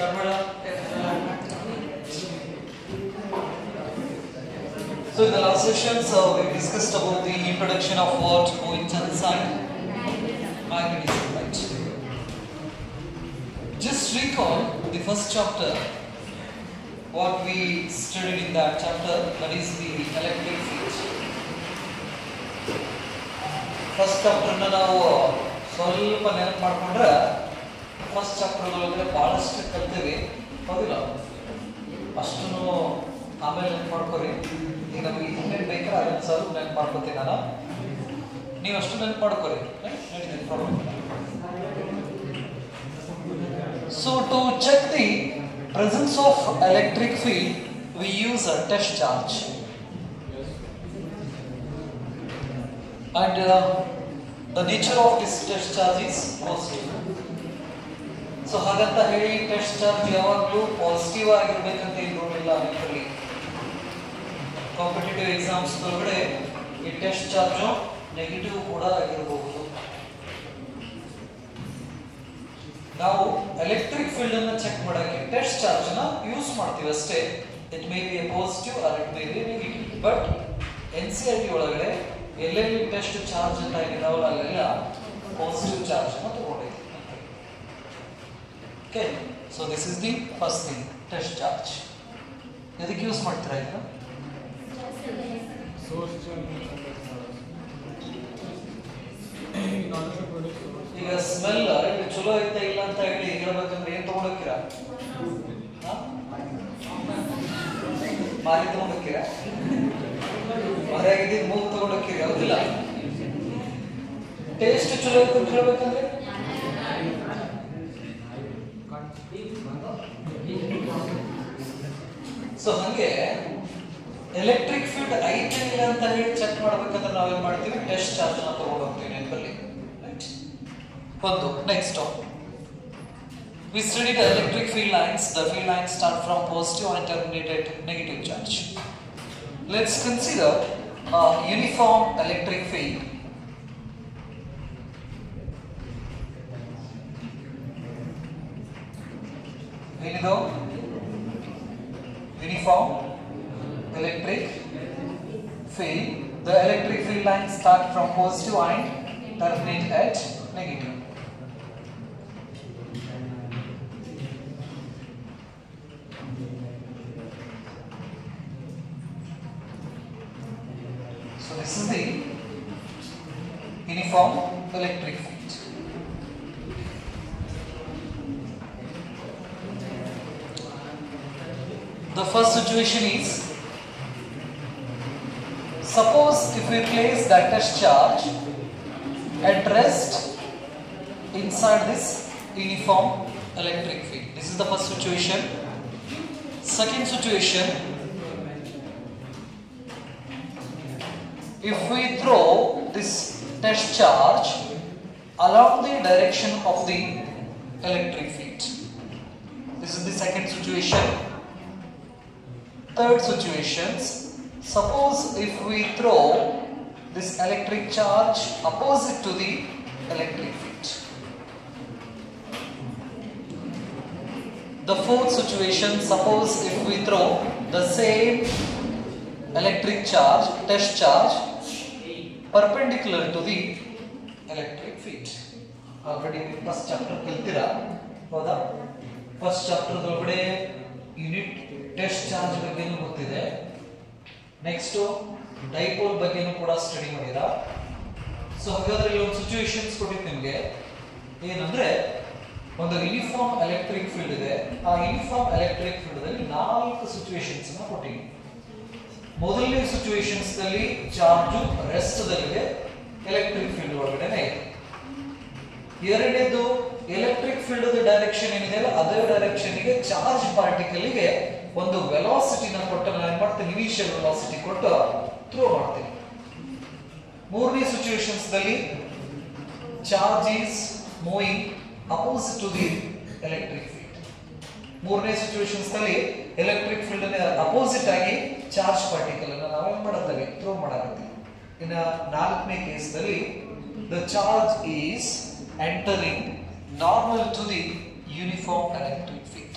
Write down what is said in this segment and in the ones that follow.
Start madam. So in the last sessions we discussed about the introduction of what coincidence and magnetism, right? Just recall the first chapter, what we studied in that chapter, that is the electric field. First chapter ನಾವು ಸ್ವಲ್ಪ ನೆನಪು ಮಾಡ್ಕೊಂಡ್ರೆ first chapter ಒಳಗಡೆ ಬಹಳಷ್ಟು ಕಲ್ತೀವಿ, ಹೌದಿಲ್ಲ? ಅಷ್ಟನ್ನು ಆಮೇಲೆ ನೆನಪು ಮಾಡ್ಕೊರಿ. ಈಗ ನಮಗೆ ಇನ್ನೇನು ಬೇಕಾದ್ರೆ ಅದನ್ನು ಸ್ವಲ್ಪ ನೆನಪು ಮಾಡ್ಕೊತೀನಿ ನಾನು, ನೀವು ಅಷ್ಟು ನೆನಪು ಮಾಡ್ಕೊರಿ. So to check the presence of electric field, we use a test charge. And the nature of this test charge is positive. So ಹಾಗಂತ ಹೇಳಿ ಟೆಸ್ಟ್ ಚಾರ್ಜ್ ಯಾವಾಗಲೂ ಪಾಸಿಟಿವ್ ಆಗಿರ್ಬೇಕಂತ ಏನು ರೂಲ್ ಇಲ್ಲ ನಿಮ್ಮಲ್ಲಿ. ಕಾಂಪಿಟೇಟಿವ್ ಎಕ್ಸಾಮ್ಸ್ ಒಳಗಡೆ ಈ ಟೆಸ್ಟ್ ಚಾರ್ಜ್ ನೆಗೆಟಿವ್ ಕೂಡ ಆಗಿರಬಹುದು. ನಾವು ಎಲೆಕ್ಟ್ರಿಕ್ ಫೀಲ್ಡ್ ಅನ್ನು ಚೆಕ್ ಮಾಡಕ್ಕೆ ಟೆಸ್ಟ್ ಚಾರ್ಜ್ ನ ಯೂಸ್ ಮಾಡ್ತೀವಿ ಅಷ್ಟೇ. It may be a positive or it may be negative. But NCERT ಒಳಗಡೆ ಎಲ್ಲೆಲ್ಲಿ ಟೆಸ್ಟ್ ಚಾರ್ಜ್ ಅಂತ ಇದಾವಲ್ಲ ಅಲ್ಲೆಲ್ಲ ಪಾಸಿಟಿವ್ ಚಾರ್ಜ್ ಅನ್ನು ತಗೊಂಡಿದ್ದೀವಿ. Okay, so this is the first thing, test charge. ಎದಕ್ಕೆ ಯೂಸ್ ಮಾಡ್ತೀರಾ ಇದನ್ನ? ಈಗ ಸ್ಮೆಲ್ ಇದು ಚಲೋ ಐತೆ ಇಲ್ಲ ಅಂತ ಹೇಳಿ ಹೇಳ್ಬೇಕಂದ್ರೆ ಏನ್ ತಗೊಂಡೋಗ್ತೀರಾ? ಮಾರಿ ತಗೊಂಡೋಗ್ತೀರಾ? ಮರೆಯಾಗಿದ್ದು ಮೂಗು ತಗೊಂಡೋಗ್ತೀರಿ, ಹೌದಿಲ್ಲ? ಟೇಸ್ಟ್ ಚಲೋ ಐತೆ ಅಂತ ಹೇಳ್ಬೇಕಂದ್ರೆ ಸೊ ಹಂಗೆ ಎಲೆಕ್ಟ್ರಿಕ್ ಫೀಲ್ಡ್ ಐತೆ ಇಲ್ಲ ಅಂತ ಹೇಳಿ ಚೆಕ್ ಮಾಡ್ಬೇಕಂದ್ರೆ ನಾವೇನ್ ಮಾಡ್ತೀವಿ? ಟೆಸ್ಟ್ ಚಾರ್ಜ್ ನ ತಗೊಂಡು ಹೋಗ್ತೀವಿ ನೆನಪಲ್ಲಿ. ಒಂದು next we studied the electric field lines. The field lines start from positive and terminate at negative charge. Let's consider a uniform electric field. ಏನಿದು? Uniform electric field. The electric field lines start from positive and terminate at negative. So this is the uniform electric field. The first situation is, suppose if we place that test charge at rest inside this uniform electric field. This is the first situation. Second situation, if we throw this test charge along the direction of the electric field. This is the second situation. Third situations, suppose if we throw this electric charge opposite to the electric field. The fourth situation, suppose if we throw the same electric charge, test charge, perpendicular to the electric field. Already first chapter ಕಲ್ತಿರಾ ಹೌದಾ? First chapter ಒಳಗಡೆ unit test charge ಬಗ್ಗೆನೂ ಗೊತ್ತಿದೆ. Next dipole ಬಗ್ಗೆನೂ ಕೂಡ study ಮಾಡಿರಾ. So ಹಾಗಾದ್ರೆ ಇಲ್ಲಿ ಒಂದು situations ಕೊಟ್ಟಿದ್ದು ನಿಮಗೆ. ಏನಂದ್ರೆ ಒಂದು ಯೂನಿಫಾರ್ಮ್ ಎಲೆಕ್ಟ್ರಿಕ್ ಫೀಲ್ಡ್ ಇದೆ. ಆ ಯೂನಿಫಾರ್ಮ್ ಎಲೆಕ್ಟ್ರಿಕ್ ಫೀಲ್ಡ್ ಅಲ್ಲಿ 4 ಸಿಚುವೇಶನ್ಸ್ ಅನ್ನು ಕೊಟ್ಟಿದ್ದೀನಿ. ಮೊದಲನೇ ಸಿಚುವೇಶನ್ಸ್ ದಲ್ಲಿ ಚಾರ್ಜ್ ರೆಸ್ಟ್ ದಲ್ಲಿದೆ, ಎಲೆಕ್ಟ್ರಿಕ್ ಫೀಲ್ಡ್ ಒಳಗಡೆನೆ ಇದೆ. ಎರಡನೇದು ಎಲೆಕ್ಟ್ರಿಕ್ ಫೀಲ್ಡ್ ಡೈರೆಕ್ಷನ್ ಏನಿದೆ ಅಲ್ಲ ಅದೇ ಡೈರೆಕ್ಷನ್ ಗೆ ಚಾರ್ಜ್ ಪಾರ್ಟಿಕಲ್ ಗೆ ಒಂದು ವೆಲಾಸಿಟಿನ ಕೊಟ್ಟು ನಾನು ಏನು ಮಾಡ್ತೀನಿ? ಇನಿಷಿಯಲ್ ವೆಲಾಸಿಟಿ ಕೊಟ್ಟು ಥ್ರೋ ಮಾಡ್ತೀನಿ. ಮೂರನೇ ಸಿಚುವೇಶನ್ಸ್ ದಲ್ಲಿ charge is moving opposite to the electric field. ಮೂರನೇ ಸಿಚುವೇಶನ್ಸ್ ನಲ್ಲಿ ಎಲೆಕ್ಟ್ರಿಕ್ ಫೀಲ್ಡ್ ನ ಅಪೋಸಿಟ್ ಆಗಿ ಚಾರ್ಜ್ ಪಾರ್ಟಿಕಲ್ ಅನ್ನು ನಾವು ಏನು ಮಾಡುತ್ತೇವೆ? ಥ್ರೋ ಮಾಡಾಕತ್ತೀವಿ. ಇನ್ನು ನಾಲ್ಕನೇ ಕೇಸ್ ನಲ್ಲಿ the charge is entering normal to the uniform electric field.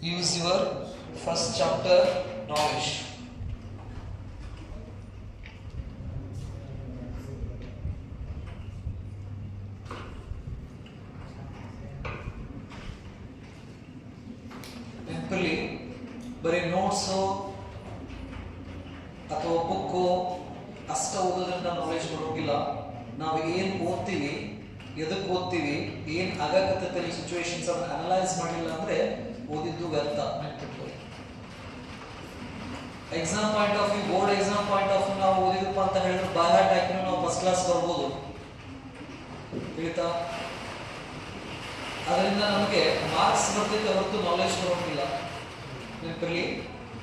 use your first chapter knowledge. ನೆನಪಲ್ಲಿ ಬರೀ ನೋಟ್ಸು ಅಥವಾ ಬುಕ್ಕು ಅಷ್ಟ ಓದೋದ್ರಿಂದ ನಾಲೆಜ್ ಬರೋಂಗಿಲ್ಲ. ನಾವು ಏನು ಓದ್ತೀವಿ, ಎದಕ್ಕೆ ಓದ್ತೀವಿ, ಏನು ಆಗಕತ್ತಲ್ಲಿ ಸಿಚುವೇಶನ್ಸ್ ಅನ್ನು ಅನಲೈಸ್ ಮಾಡಿಲ್ಲ ಅಂದ್ರೆ ಓದಿದ್ದು ವ್ಯರ್ಥ. ನೆನಪಿಟ್ಕೊಳ್ಳಿ. Exam point of view, board exam point of view ನಾವು ಓದಿದಪ್ಪ ಅಂತ ಹೇಳಿದ್ರೆ ಬಾಯ್ಹಾಟ್ ಹಾಕಿನೂ ನಾವು ಫಸ್ಟ್ ಕ್ಲಾಸ್ ಬರ್ಬೋದು, ತಿಳಿತಾ? ಅದರಿಂದ ನಮಗೆ ಮಾರ್ಕ್ಸ್ ಬರ್ತೈತೆ ಹೊರತು ನಾಲೆಜ್ ಬರೋಂಗಿಲ್ಲ. ನೆನಪಿರಲಿ,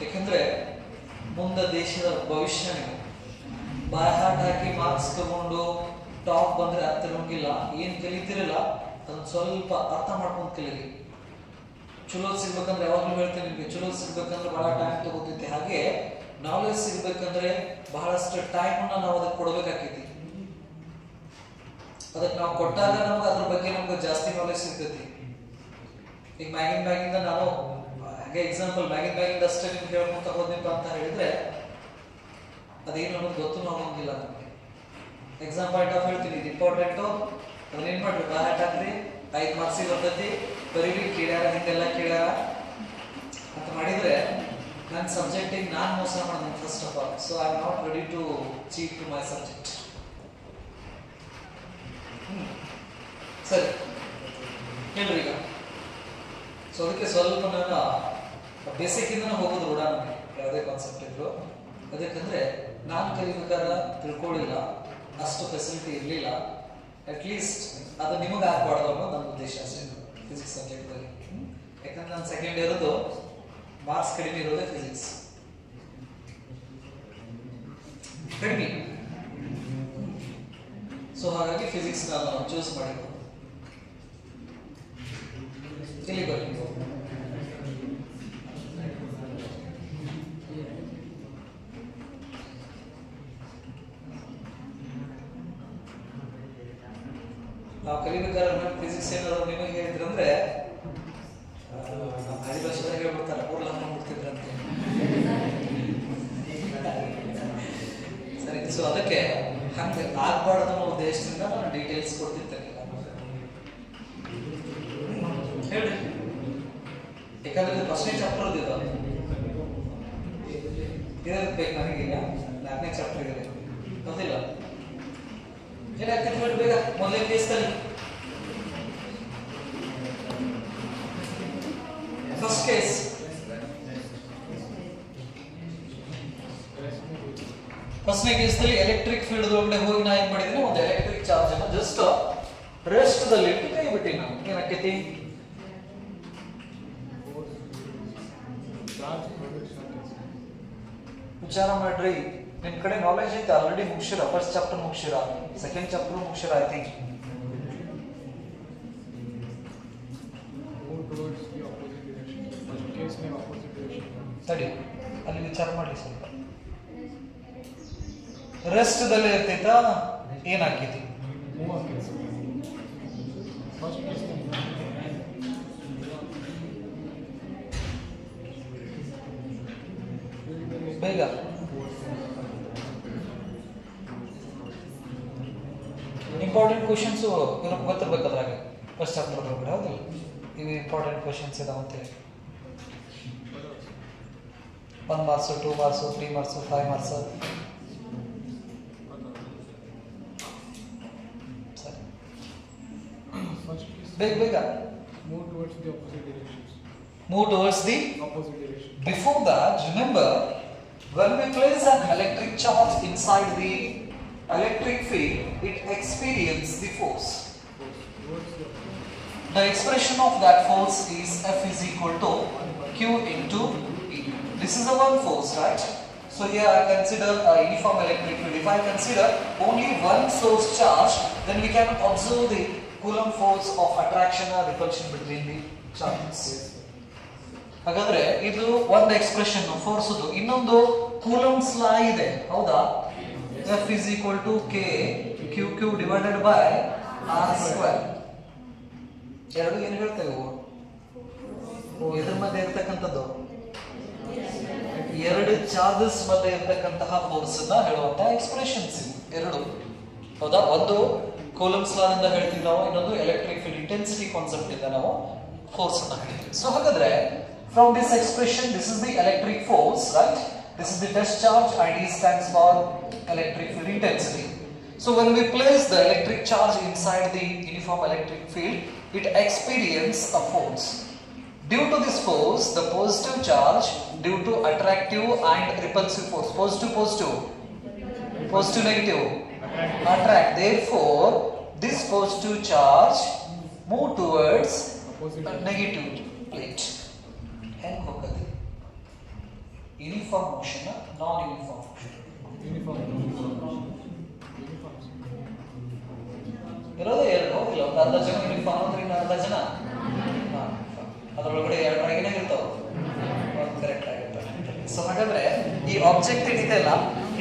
ಯಾಕಂದ್ರೆ ಮುಂದೆ ದೇಶದ ಭವಿಷ್ಯ. ನೀವು ಬಾಯ್ಹಾಟ್ ಹಾಕಿ ಮಾರ್ಕ್ಸ್ ತಗೊಂಡು ಟಾಪ್ ಬಂದ್ರೆ ಅರ್ಥ ಇರೋಂಗಿಲ್ಲ. ಏನ್ ಕಲಿತಿರಲ್ಲ ಅದನ್ನ ಸ್ವಲ್ಪ ಅರ್ಥ ಮಾಡ್ಕೊಂಡು ಕಲೀರಿ. ಚಲೋ ಸಿಗ್ಬೇಕಂದ್ರೆ ಯಾವಾಗ್ಲೂ ಹೇಳ್ತೇನೆ ನಿಮ್ಗೆ, ಚಲೋ ಸಿಗ್ಬೇಕಂದ್ರೆ ಬಹಳ ಟೈಮ್ ತಗೋತೈತಿ. ಹಾಗೆ ನಾಲೆಜ್ ಸಿಗ್ಬೇಕಂದ್ರೆ ಬಹಳಷ್ಟು ಟೈಮ್ ನಾವು ಅದಕ್ಕೆ ಕೊಡ್ಬೇಕಾಕೈತಿ. ಅದಕ್ಕೆ ನಾವು ಕೊಟ್ಟಾಗ ನಮ್ಗೆ ಅದ್ರ ಬಗ್ಗೆ ನಮ್ಗೆ ಜಾಸ್ತಿ ನಾಲೆಜ್ ಸಿಗ್ತೈತಿ. ಈಗ ಮ್ಯಾಗಿಂದ ನಾನು ಹಾಗೆ ಎಕ್ಸಾಂಪಲ್ ಮ್ಯಾಗಿಂದ ಅಷ್ಟೇ ನಿಮ್ಗೆ ಹೇಳ್ಕೊಂತ ಹೋದ್ನಿಪ್ಪ ಅಂತ ಹೇಳಿದ್ರೆ ಅದೇನು ಅನ್ನೋದು ಗೊತ್ತೂ ಆಗೋಂಗಿಲ್ಲ ನಮಗೆ. ಎಕ್ಸಾಮ್ ಪಾಯಿಂಟ್ ಆಫ್ ಹೇಳ್ತೀನಿ, ಇದು ಇಂಪಾರ್ಟೆಂಟು, ಅದನ್ನೇನು ಮಾಡ್ರಿ ಬಾಯ್ಹಾಟ್ ಹಾಕ್ರಿ, 5 ಮಾರ್ಕ್ಸಿಗೆ ಬರ್ತೈತಿ, ಬರೀರಿ ಕೇಳ್ಯಾರ ಹಿಂಗೆಲ್ಲ ಕೇಳ್ಯಾರ ಅಂತ ಮಾಡಿದ್ರೆ ನನ್ನ ಸಬ್ಜೆಕ್ಟಿಗೆ ನಾನು ಮೋಸ ಮಾಡೋದು first of all. So I am not ready to cheat to my subject. ಸರಿ ಹೇಳ್ರಿ ಈಗ. ಸೊ ಅದಕ್ಕೆ ಸ್ವಲ್ಪ ನಾನು ಬೇಸಿಕ್ಕಿಂದ ಹೋಗೋದು ರೂಢ ನನಗೆ, ಯಾವುದೇ ಕಾನ್ಸೆಪ್ಟ್ ಇದ್ರು. ಅದಕ್ಕಂದ್ರೆ ನಾನು ಕಲಿಬೇಕಾದ್ರೆ ತಿಳ್ಕೊಳ್ಳಿಲ್ಲ, ಅಷ್ಟು ಫೆಸಿಲಿಟಿ ಇರಲಿಲ್ಲ. ಅಟ್ಲೀಸ್ಟ್ ಅದು ನಿಮಗೆ ಆಗ್ಬಾರ್ದು ಅನ್ನೋದು ನನ್ನ ಉದ್ದೇಶ ಅಷ್ಟೇ ಫಿಸಿಕ್ಸ್ ಸಬ್ಜೆಕ್ಟಲ್ಲಿ. ಯಾಕಂದ್ರೆ ನಾನು ಸೆಕೆಂಡ್ ಇರೋದು ಮಾರ್ಕ್ಸ್ ಕಡಿಮೆ ಇರೋದೇ ಫಿಸಿಕ್ಸ್ ಕಡಿಮೆ. ಸೊ ಹಾಗಾಗಿ ಫಿಸಿಕ್ಸ್ ನಾನು ಚೂಸ್ ಮಾಡಿದ್ದು. ಇಲ್ಲಿ ಬನ್ನಿ, ನಾವು ಕಲಿಬೇಕಾದ್ರೆ ಫಿಸಿಕ್ಸ್ ಏನಾದ್ರು ನಿಮಗೆ ಹೇಳಿದ್ರಂದ್ರೆ ನಮ್ಮ ಹಳಿ ಭಾಷೆದಾಗ ಹೇಳ್ಬಿಡ್ತಾರೆ, ಊರ್ಲ ಮಾಡ್ಬಿಡ್ತಿದ್ರಂತೆ. ಸರಿ, ಸೊ ಅದಕ್ಕೆ ಹಂಗೆ ಆಗ್ಬಾರ್ದು ಅನ್ನೋ ಉದ್ದೇಶದಿಂದ ನಾನು ಡೀಟೇಲ್ಸ್ ಕೊಡ್ತಿರ್ತೇನೆ. ಹೇಳಿ, ಯಾಕಂದ್ರೆ ಇದು ಫಸ್ಟ್ನೇ ಚಾಪ್ಟರ್ ಇದ ಬೇಕು ನನಗೀಗ 4ನೇ ಚಾಪ್ಟರ್ ಇದೆ, ಗೊತ್ತಿಲ್ಲ ಏನಾಗ್ತದೆ ಹೇಳಿ ಬೇಗ. ಮೊದಲೇ ಕೇಸ್ದಲ್ಲಿ ಫಸ್ಟ್ ಕೇಸ್ ಫಸ್ಟ್ನೇ ಕೇಸ್ದಲ್ಲಿ ಎಲೆಕ್ಟ್ರಿಕ್ ಫೀಲ್ಡ್ ಒಳಗಡೆ ಹೋಗಿ ನಾ ಏನ್ ಮಾಡಿದ್ದೀನಿ, ಒಂದು ಎಲೆಕ್ಟ್ರಿಕ್ ಚಾರ್ಜ್ ಅನ್ನು ಜಸ್ಟ್ ರೆಸ್ಟ್ ದಲ್ಲಿ ಕೈ ಬಿಟ್ಟಿ ನಾನು ಏನಾಕೈತಿ ವಿಚಾರ ಮಾಡ್ರಿ. ನಿಮ್ ಕಡೆ ನಾಲೆಜ್ ಐತೆ, ಆಲ್ರೆಡಿ ಮುಗಿಸಿರ, ಫಸ್ಟ್ ಚಾಪ್ಟರ್ ಮುಗಿಸಿರ, ಸೆಕೆಂಡ್ ಚಾಪ್ಟರ್ ಮುಗಿಸಿರ. ಐ ಥಿಂಕ್ ತಡಿ, ಅಲ್ಲಿ ವಿಚಾರ ಮಾಡ್ಲಿ ಸ್ವಲ್ಪ. ರೆಸ್ಟ್ ದಲ್ಲಿ ಇರ್ತೈತಾ ಏನಾಕೈತಿ? ಬೇಗ ಇಂಪಾರ್ಟೆಂಟ್ ಕ್ವಶನ್ಸ್ ಇವ್ರಿಗೆ ಗೊತ್ತಿರ್ಬೇಕಾದ್ರಾಗ ಫಸ್ಟ್ ಚಾಪ್ಟರ್ ಒಳಗಡೆ, ಹೌದಿಲ್ಲ? ಇವು ಇಂಪಾರ್ಟೆಂಟ್ ಕ್ವಶನ್ಸ್ ಇದಾವಂತೇಳಿ 1 ಮಾರ್ಕ್ಸು, 2 ಮಾರ್ಕ್ಸು, 3 ಮಾರ್ಕ್ಸು, 5 ಮಾರ್ಕ್ಸು. ಸರಿ, ಬೇಗ move towards the opposite directions. Move towards the Opposite direction. Before that, remember, when we place an electric charge inside the electric field, it experiences the force. The expression of that force is F is equal to Q into E. This is the one force, right? So here I consider a uniform electric field. If I consider only one source charge, then we can observe the Coulomb force of attraction or repulsion between the charges. ಹಾಗಾದ್ರೆ ಇದು ಒಂದು expression force. ಇನ್ನೊಂದು coulombs ಲಾ ಇದೆ, ಹೌದಾ? F is equal to K QQ divided by R square. ಎರಡು ಏನು ಹೇಳ್ತೇವೆ? ಇದ್ರ ಮಧ್ಯೆ ಇರ್ತಕ್ಕಂಥದ್ದು ಎರಡು ಚಾರ್ಜಸ್ ಮಧ್ಯೆ ಇರ್ತಕ್ಕಂತಹ ಫೋರ್ಸ್ ಅನ್ನ ಹೇಳುವಂತಹ ಎಕ್ಸ್ಪ್ರೆಷನ್ಸ್ ಎರಡು. ಹೌದಾ? ಒಂದು ಕೂಲಂಬ್ಸ್ ಲಾ ಇಂದ ಹೇಳ್ತೀವಿ ನಾವು, ಇನ್ನೊಂದು ಎಲೆಕ್ಟ್ರಿಕ್ ಫೀಲ್ಡ್ ಇಂಟೆನ್ಸಿಟಿ ಕಾನ್ಸೆಪ್ಟ್ ಇಂದ ನಾವು ಫೋರ್ಸ್ ಅನ್ನ ಹೇಳ್ತೀವಿ. ಸೊ ಹಾಗಾದ್ರೆ from this expression, this is the electric force, right? This is the test charge, and E stands for electric field intensity. So when we place the electric charge inside the uniform electric field, it experiences a force. Due to this force, the positive charge, due to attractive and repulsive force, positive negative, attract. Therefore, this positive charge move towards the negative plate. Uniform motion, non-uniform motion. ಇರೋದೇ ಎರಡು, ಇಲ್ಲ ಒಂದು ಅರ್ಧ ಜನ uniform ಅಂದ್ರೆ ಇನ್ನು ಅರ್ಧ ಜನ ಅದರೊಳಗಡೆ ಎರಡರಾಗಿನೇ ಇರ್ತಾವೆ, ಕರೆಕ್ಟ್ ಆಗಿರ್ತಾರೆ. ಸೊ ಹಾಗಾದ್ರೆ ಈ ಆಬ್ಜೆಕ್ಟ್ ಏನಿದೆಯಲ್ಲ,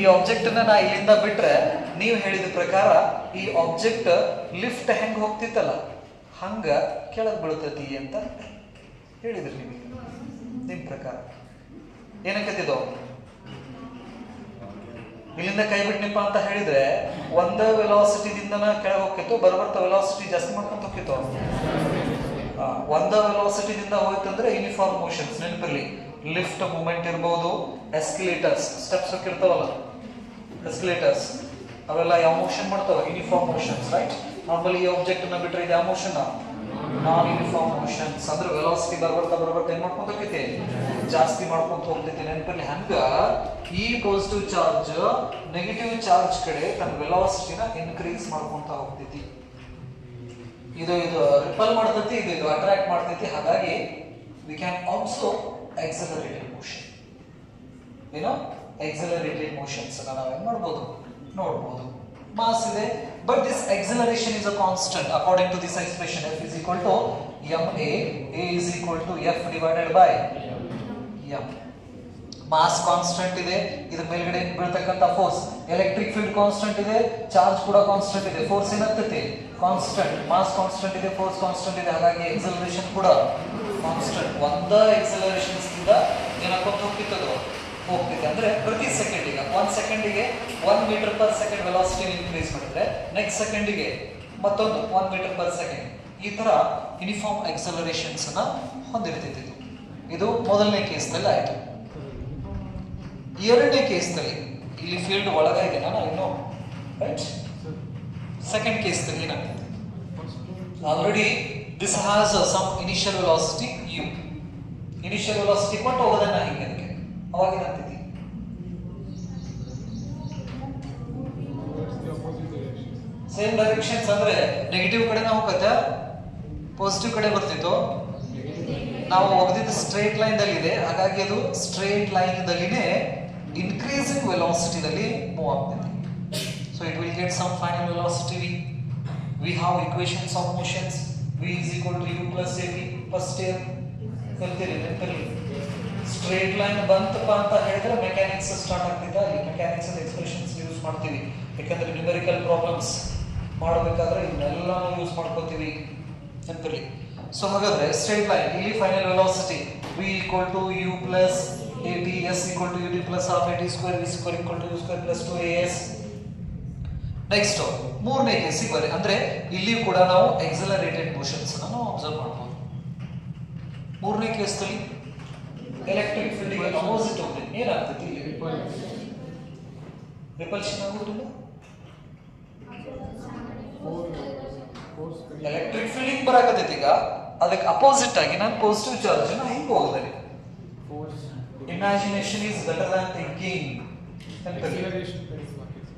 ಈ ಆಬ್ಜೆಕ್ಟ್ ಅನ್ನ ನಾ ಇಲ್ಲಿಂದ ಬಿಟ್ರೆ ನೀವು ಹೇಳಿದ ಪ್ರಕಾರ ಈ ಆಬ್ಜೆಕ್ಟ್ ಲಿಫ್ಟ್ ಹೆಂಗ್ ಹೋಗ್ತಿತ್ತಲ್ಲ ಹಂಗ ಕೆಳಗ್ ಬೀಳ್ತೈತಿ ಅಂತ ಹೇಳಿದ್ರಿ ನಿಮಗೆ. ನಿಮ್ ಪ್ರಕಾರ ಏನಕ್ಕತ್ತಿದ್ದು? ಇಲ್ಲಿಂದ ಕೈ ಬಿಟ್ನಿಪ್ಪ ಅಂತ ಹೇಳಿದ್ರೆ ಒಂದ ವೆಲಾಸಿಟಿದಿಂದನ ಕೆಳಗೆ ಹೋಗ್ತಿತ್ತು, ಬರ್ಬರ್ತಾ ವೆಲಾಸಿಟಿ ಜಾಸ್ತಿ ಮಾಡ್ಕೊಂತ ಹೋಗ್ತಿತ್ತು. ಒಂದ ವೆಲಾಸಿಟಿದಿಂದ ಹೋಯ್ತಂದ್ರೆ ಯೂನಿಫಾರ್ಮ್ ಮೋಷನ್ಸ್ ನೆನಪಿರ್ಲಿ. ಲಿಫ್ಟ್ ಮೂವ್ಮೆಂಟ್ ಇರ್ಬೋದು, ಎಸ್ಕಲೇಟರ್ಸ್ ಸ್ಟೆಪ್ಸ್ ಹೋಗಿರ್ತಾವಲ್ಲ ಎಸ್ಕಲೇಟರ್ಸ್, ಅವೆಲ್ಲ ಯಾವ ಮೋಷನ್ ಮಾಡ್ತಾವ? Uniform motions, right? ನಾರ್ಮಲಿ ಈ ಆಬ್ಜೆಕ್ಟ್ ಅನ್ನ ಬಿಟ್ರೆ ಇದು ಯಾವ ಮೋಷನ್? ನಾನ್ ಯೂನಿಫಾರ್ಮ್ ಮೋಷನ್ಸ್. ಅಂದ್ರೆ ವೆಲಾಸಿಟಿ ಬರ್ಬರ್ತಾ ಏನ್ ಮಾಡ್ಕೊಂತ ಹೋಗ್ತೈತಿ? ಜಾಸ್ತಿ ಮಾಡ್ಕೊಂತ ಹೋಗ್ತೈತಿ. ನೆನಪಲ್ಲಿ ಹಂಗ ಈ ಪಾಸಿಟಿವ್ ಚಾರ್ಜ್ ನೆಗೆಟಿವ್ ಚಾರ್ಜ್ ಕಡೆ ತನ್ನ ವೆಲಾಸಿಟಿನ ಇನ್ಕ್ರೀಸ್ ಮಾಡ್ಕೊಂತ ಹೋಗ್ತೈತಿ. ಇದು ರಿಪಲ್ ಮಾಡ್ತೈತಿ, ಇದು ಅಟ್ರಾಕ್ಟ್ ಮಾಡ್ತೈತಿ. ಹಾಗಾಗಿ we can also accelerated motion, ಏನೋ ಎಕ್ಸಲರೇಟೆಡ್ ಮೋಷನ್ಸ್ ನಾವೇನ್ ಮಾಡ್ಬೋದು? ನೋಡ್ಬೋದು. ಮಾಸ್ ಇದೆ, but this acceleration is a constant according to this expression. F is equal to ma, a is equal to f divided by m. Mass constant ಇದೆ, ಇದ್ರ ಮೇಲ್ಗಡೆ ಬೀಳ್ತಕ್ಕಂಥ force electric field constant ಇದೆ, charge ಕೂಡ constant ಇದೆ, force ಏನಾಗ್ತೈತಿ? Constant. Mass constant ಇದೆ, force constant ಇದೆ, ಹಾಗಾಗಿ ಎಕ್ಸಲರೇಷನ್ ಕೂಡ ಕಾನ್ಸ್ಟೆಂಟ್. ಒಂದ ಎಕ್ಸಲರೇಷನ್ಸ್ ಇಂದ ಏನಾಗ್ಕೊಂತ ಹೋಗ್ತಿತ್ತು? ಹೋಗ್ತಿದೆ. ಅಂದ್ರೆ ಪ್ರತಿ ಸೆಕೆಂಡಿಗೆ 1 ಸೆಕೆಂಡಿಗೆ 1 metre per second velocity increase ಮಾಡಿದ್ರೆ ನೆಕ್ಸ್ಟ್ ಸೆಕೆಂಡಿಗೆ ಮತ್ತೊಂದು 1 ಮೀಟರ್ ಪರ್ ಸೆಕೆಂಡ್, ಈ ತರ ಯೂನಿಫಾರ್ಮ್ ಎಕ್ಸಲರೇಷನ್ಸ್ ಅನ್ನ ಹೊಂದಿರ್ತಿತ್ತು. ಇದು ಮೊದಲನೇ ಕೇಸ್ನಲ್ಲಿ ಆಯ್ತು. ಎರಡನೇ ಕೇಸ್ನಲ್ಲಿ ಇಲ್ಲಿ ಫೀಲ್ಡ್ ಒಳಗ ಇದೆ, ನಾನು ಇನ್ನು ರೈಟ್. ಸೆಕೆಂಡ್ ಕೇಸ್ನಲ್ಲಿ ಏನಾಗ್ತದೆ? Already this has some initial velocity u. Initial velocity ಕೊಟ್ಟು ಹೋಗೋದನ್ನ ಹಿಂಗೆ ಅದಕ್ಕೆ ಅವಾಗ ಏನಾಗ್ತೈತಿ? Same directions. ಅಂದ್ರೆ ನೆಗೆಟಿವ್ ಕಡೆ ನಾವು ಹೋಗತ್ತೆ, ಪಾಸಿಟಿವ್ ಕಡೆ ಬರ್ತಿತ್ತು. ನಾವು ಹೋಗದಿದ್ದು ಸ್ಟ್ರೇಟ್ ಲೈನ್ ದಲ್ಲಿ ಇದೆ, ಹಾಗಾಗಿ ಅದು ಸ್ಟ್ರೇಟ್ ಲೈನ್ ದಲ್ಲಿನೇ ಇನ್ಕ್ರೀಸಿಂಗ್ ವೆಲಾಸಿಟಿದಲ್ಲಿ ಮೂವ್ ಆಗ್ತೈತಿ. So it will get some final velocity v. We have equations of motions. v is equal to u plus at. First year ಕಲ್ತಿರಿ ನೆನಪಿರಲಿ. ಸ್ಟ್ರೇಟ್ ಲೈನ್ ಬಂತಪ್ಪ ಅಂತ ಹೇಳಿದ್ರೆ ಮೆಕ್ಯಾನಿಕ್ಸ್ ಸ್ಟಾರ್ಟ್ ಆಗ್ತಿದ್ದ. ಈ ಮೆಕ್ಯಾನಿಕ್ಸ್ ಎಕ್ಸ್ಪ್ರೆಷನ್ಸ್ ಯೂಸ್ ಮಾಡ್ತೀವಿ, ಯಾಕಂದ್ರೆ ನ್ಯೂಮೆರಿಕಲ್ ಪ್ರಾಬ್ಲಮ್ಸ್ ಮಾಡಬೇಕಾದ್ರೆ ಇವನ್ನೆಲ್ಲ ಯೂಸ್ ಮಾಡ್ಕೋತೀವಿ ನೆನಪಿರಲಿ. ಸೊ ಹಾಗಾದ್ರೆ ಸ್ಟ್ರೇಟ್ ಲೈನ್ ಇಲ್ಲಿ final velocity v equal to u plus at, s equal to ud plus half at square, v square equal to u square plus 2as. Next ಮೂರನೇ ಕೇಸಿಗೆ ಬರಿ. ಅಂದ್ರೆ ಇಲ್ಲಿ ಕೂಡ ನಾವು ಎಕ್ಸಲರೇಟೆಡ್ ಮೋಷನ್ಸ್ ಅನ್ನು ನಾವು ಅಬ್ಸರ್ವ್ ಮಾಡಬಹುದು. ಮೂರನೇ ಕೇಸ್ನಲ್ಲಿ ಎಲೆಕ್ಟ್ರಿಕ್ ಫೀಲ್ಡ್ ಗೆ ಅಪೋಸಿಟ್ ಹೋಗ್ತದೆ. ಏನಾಗ್ತದೆ ಇಲ್ಲಿ? ರಿಪಲ್ಷನ್ ಆಗುವುದಿಲ್ಲ. ಎಲೆಕ್ಟ್ರಿಕ್ ಫೀಲ್ಡ್ ಬರಾಕತೈತಿ. ಈಗ ಅದಕ್ಕೆ ಅಪೋಸಿಟ್ ಆಗಿ ನಾನು ಪಾಸಿಟಿವ್ ಚಾರ್ಜ್ ಅನ್ನು ಹೆಂಗೆ ಹೋಗದಲ್ಲಿ? Imagination is better than thinking.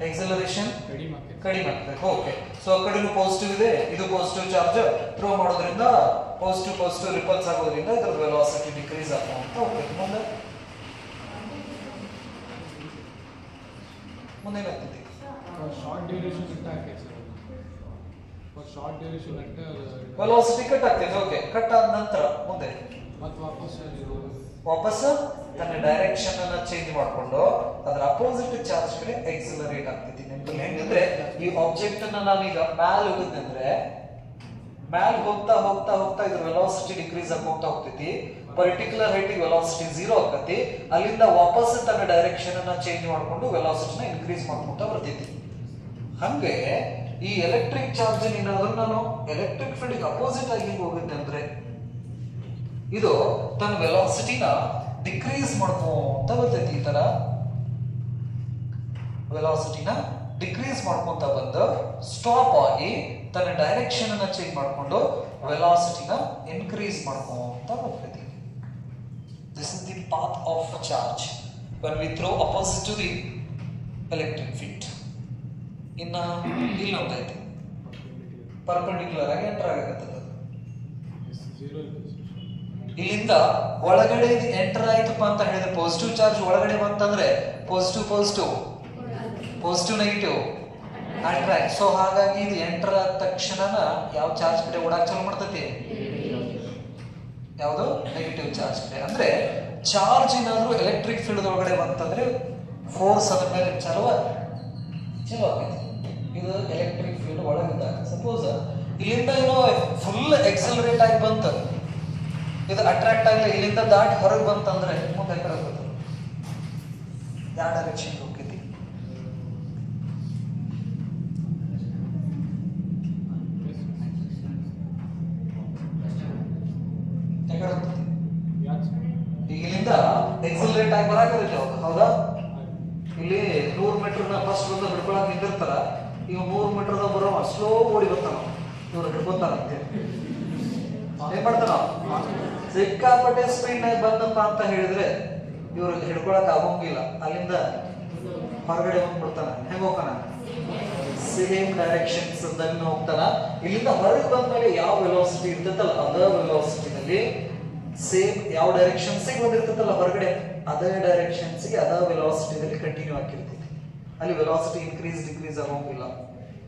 Acceleration ಕಡಿಮೆ ಆಗ್ತದೆ. ಓಕೆ, ಸೊ ಆ ಕಡೆನೂ ಪಾಸಿಟಿವ್ ಇದೆ, ಇದು ಪಾಸಿಟಿವ್ ಚಾರ್ಜ್ ಥ್ರೋ ಮಾಡೋದ್ರಿಂದ ಪಾಸಿಟಿವ್ ರಿಪಲ್ಸ್ ಆಗೋದ್ರಿಂದ ಇದರ ವೆಲಾಸಿಟಿ ಡಿಕ್ರೀಸ್ ಆಗ್ತಾ ಹೋಗ್ತದೆ. ಮುಂದೆ ಏನಾಗ್ತೈತಿ? ಶಾರ್ಟ್ ಡ್ಯೂರೇಷನ್ ವೆಲಾಸಿಟಿ ಕಟ್ ಆಗ್ತೈತೆ. ಓಕೆ, ಕಟ್ ಆದ ನಂತರ ಮುಂದೆ ವಾಪಸ್ ತನ್ನ ಡೈರೆಕ್ಷನ್ ಅನ್ನ ಚೇಂಜ್ ಮಾಡ್ಕೊಂಡು ಅದರ ಅಪೋಸಿಟ್ ಚಾರ್ಜ್ ಕಡೆ ಎಕ್ಸಲರೇಟ್ ಆಗ್ತೈತಿ. ನೆನಪಲ್ಲಿ ಹೆಂಗಂದ್ರೆ ಈ ಆಬ್ಜೆಕ್ಟ್ ಅನ್ನ ನಾವೀಗ ಮ್ಯಾಲ್ ಹೋಗುದಂದ್ರೆ ಮ್ಯಾಲ್ ಹೋಗ್ತಾ ಹೋಗ್ತಾ ಹೋಗ್ತಾ ಇದ್ರ ವೆಲಾಸಿಟಿ ಡಿಕ್ರೀಸ್ ಆಗೋಗ್ತಾ ಹೋಗ್ತೈತಿ. ಪರ್ಟಿಕ್ಯುಲರ್ ಹೈಟ್ ವೆಲಾಸಿಟಿ 0 ಆಕತಿ. ಅಲ್ಲಿಂದ ವಾಪಸ್ ತನ್ನ ಡೈರೆಕ್ಷನ್ ಅನ್ನ ಚೇಂಜ್ ಮಾಡ್ಕೊಂಡು ವೆಲಾಸಿಟಿನ ಇನ್ಕ್ರೀಸ್ ಮಾಡ್ಕೊಂತ ಬರ್ತೈತಿ. ಹಂಗೆ ಈ ಎಲೆಕ್ಟ್ರಿಕ್ ಚಾರ್ಜ್ ಏನಾದ್ರೂ ನಾನು ಎಲೆಕ್ಟ್ರಿಕ್ ಫೀಲ್ಡ್ ಅಪೋಸಿಟ್ ಆಗಿ ಹಿಂಗ್ ಹೋಗುತ್ತೆ ಅಂದ್ರೆ ಇದು ತನ್ನ ವೆಲಾಸಿಟಿನ ಡಿಕ್ರೀಸ್ ಮಾಡ್ಕೊಂತ ಬರ್ತೈತಿ. ಈ ತರ ವೆಲಾಸಿಟಿನ ಡಿಕ್ರೀಸ್ ಮಾಡ್ಕೊಂತ ಬಂದು ಸ್ಟಾಪ್ ಆಗಿ ತನ್ನ ಡೈರೆಕ್ಷನ್ ಅನ್ನ ಚೇಂಜ್ ಮಾಡ್ಕೊಂಡು ವೆಲಾಸಿಟಿನ ಇನ್ಕ್ರೀಸ್ ಮಾಡ್ಕೊಂತ ಬರ್ತೈತಿ. This is the path of charge when we throw opposite to the electric field. ಇನ್ನ ಇಲ್ಲಿ ನೋಡ್ತೈತಿ ಪರ್ಪೆಂಡಿಕ್ಯುಲರ್ ಆಗಿ ಎಂಟರ್ ಆಗಕತ್ತದ. ಇಲ್ಲಿಂದ ಒಳಗಡೆ ಇದು ಎಂಟರ್ ಆಯ್ತಪ್ಪ ಅಂತ ಹೇಳಿದ್ರೆ ಪಾಸಿಟಿವ್ ಚಾರ್ಜ್ ಒಳಗಡೆ ಬಂತಂದ್ರೆ positive positive positive negative attract. So ಹಾಗಾಗಿ ಇದು ಎಂಟರ್ ಆದ ತಕ್ಷಣನ ಯಾವ ಚಾರ್ಜ್ ಕಡೆ ಓಡಾಕ್ ಚಾಲು ಮಾಡ್ತೈತಿ? ಯಾವುದು? ನೆಗೆಟಿವ್ ಚಾರ್ಜ್ ಕಡೆ. ಅಂದ್ರೆ ಚಾರ್ಜ್ ಏನಾದ್ರೂ ಎಲೆಕ್ಟ್ರಿಕ್ ಫೀಲ್ಡ್ ಒಳಗಡೆ ಬಂತಂದ್ರೆ ಫೋರ್ಸ್ ಅದ್ರ ಮೇಲೆ ಚಲೋ ಆಗೈತಿ. ಇದು ಎಲೆಕ್ಟ್ರಿಕ್ ಫೀಲ್ಡ್ ಒಳಗಿದ್ದಾಗ ಸಪೋಸ್ ಇಲ್ಲಿಂದ ಏನೋ ಫುಲ್ ಎಕ್ಸಲರೇಟ್ ಆಗಿ ಬಂತ, ಇದು ಅಟ್ರಾಕ್ಟ್ ಆಗಲಿ, ಇಲ್ಲಿಂದ ದಾಟಿ ಹೊರಗೆ ಬಂತಂದ್ರೆ ಮುಂದೆ ಕಡೆ ಬರ್ತದೆ, ಯಾವ ಡೈರೆಕ್ಷನ್ ಹೋಗ್ತೈತಿ? ಇಲ್ಲಿಂದ ಎಕ್ಸಲರೇಟ್ ಆಗಿ ಬರಾಕೈತಿ. ಹೌದಾ? ಇಲ್ಲಿ 100 ಮೀಟರ್ ಫಸ್ಟ್ ಬಂದು ಹಿಡ್ಕೊಳಕ್ ನಿಂತಿರ್ತಾರ. ಈಗ 100 ಮೀಟರ್ ಬರೋ ಸ್ಲೋ ಓಡಿ ಬರ್ತಾನ, ಇವ್ರು ಹಿಡ್ಕೊತಾರ ಅಂತೇಳಿ ಏನ್ ಮಾಡ್ತಾನ? ಸಿಕ್ಕಾಪಟ್ಟೆ ಸ್ಪೀಡ್ ನಾಗ ಬಂದಪ್ಪ ಅಂತ ಹೇಳಿದ್ರೆ ಇವ್ರು ಹಿಡ್ಕೊಳಕ್ ಆಗೋಂಗಿಲ್ಲ. ಅಲ್ಲಿಂದ ಹೊರಗಡೆ ಬಂದ್ಬಿಡ್ತಾನ. ಹೆಂಗ ಹೋಗ್ತಾನ? ಸೇಮ್ ಡೈರೆಕ್ಷನ್ಸ್ ಹೋಗ್ತಾನ. ಇಲ್ಲಿಂದ ಹೊರಗೆ ಬಂದ್ಮೇಲೆ ಯಾವ ವೆಲಾಸಿಟಿ ಇರ್ತೈತಲ್ಲ ಅದ ವೆಲಾಸಿಟಿನಲ್ಲಿ ಸೇಮ್ ಯಾವ ಡೈರೆಕ್ಷನ್ಸ್ ಬಂದಿರ್ತೈತಲ್ಲ ಹೊರಗಡೆ ಅದೇ ಡೈರೆಕ್ಷನ್ಸ್ ಅದ ವೆಲಾಸಿಟಿದಲ್ಲಿ ಕಂಟಿನ್ಯೂ ಆಗಿರ್ತೈತಿ. ಅಲ್ಲಿ ವೆಲಾಸಿಟಿ ಇನ್ಕ್ರೀಸ್ ಡಿಕ್ರೀಸ್ ಆಗೋಂಗಿಲ್ಲ.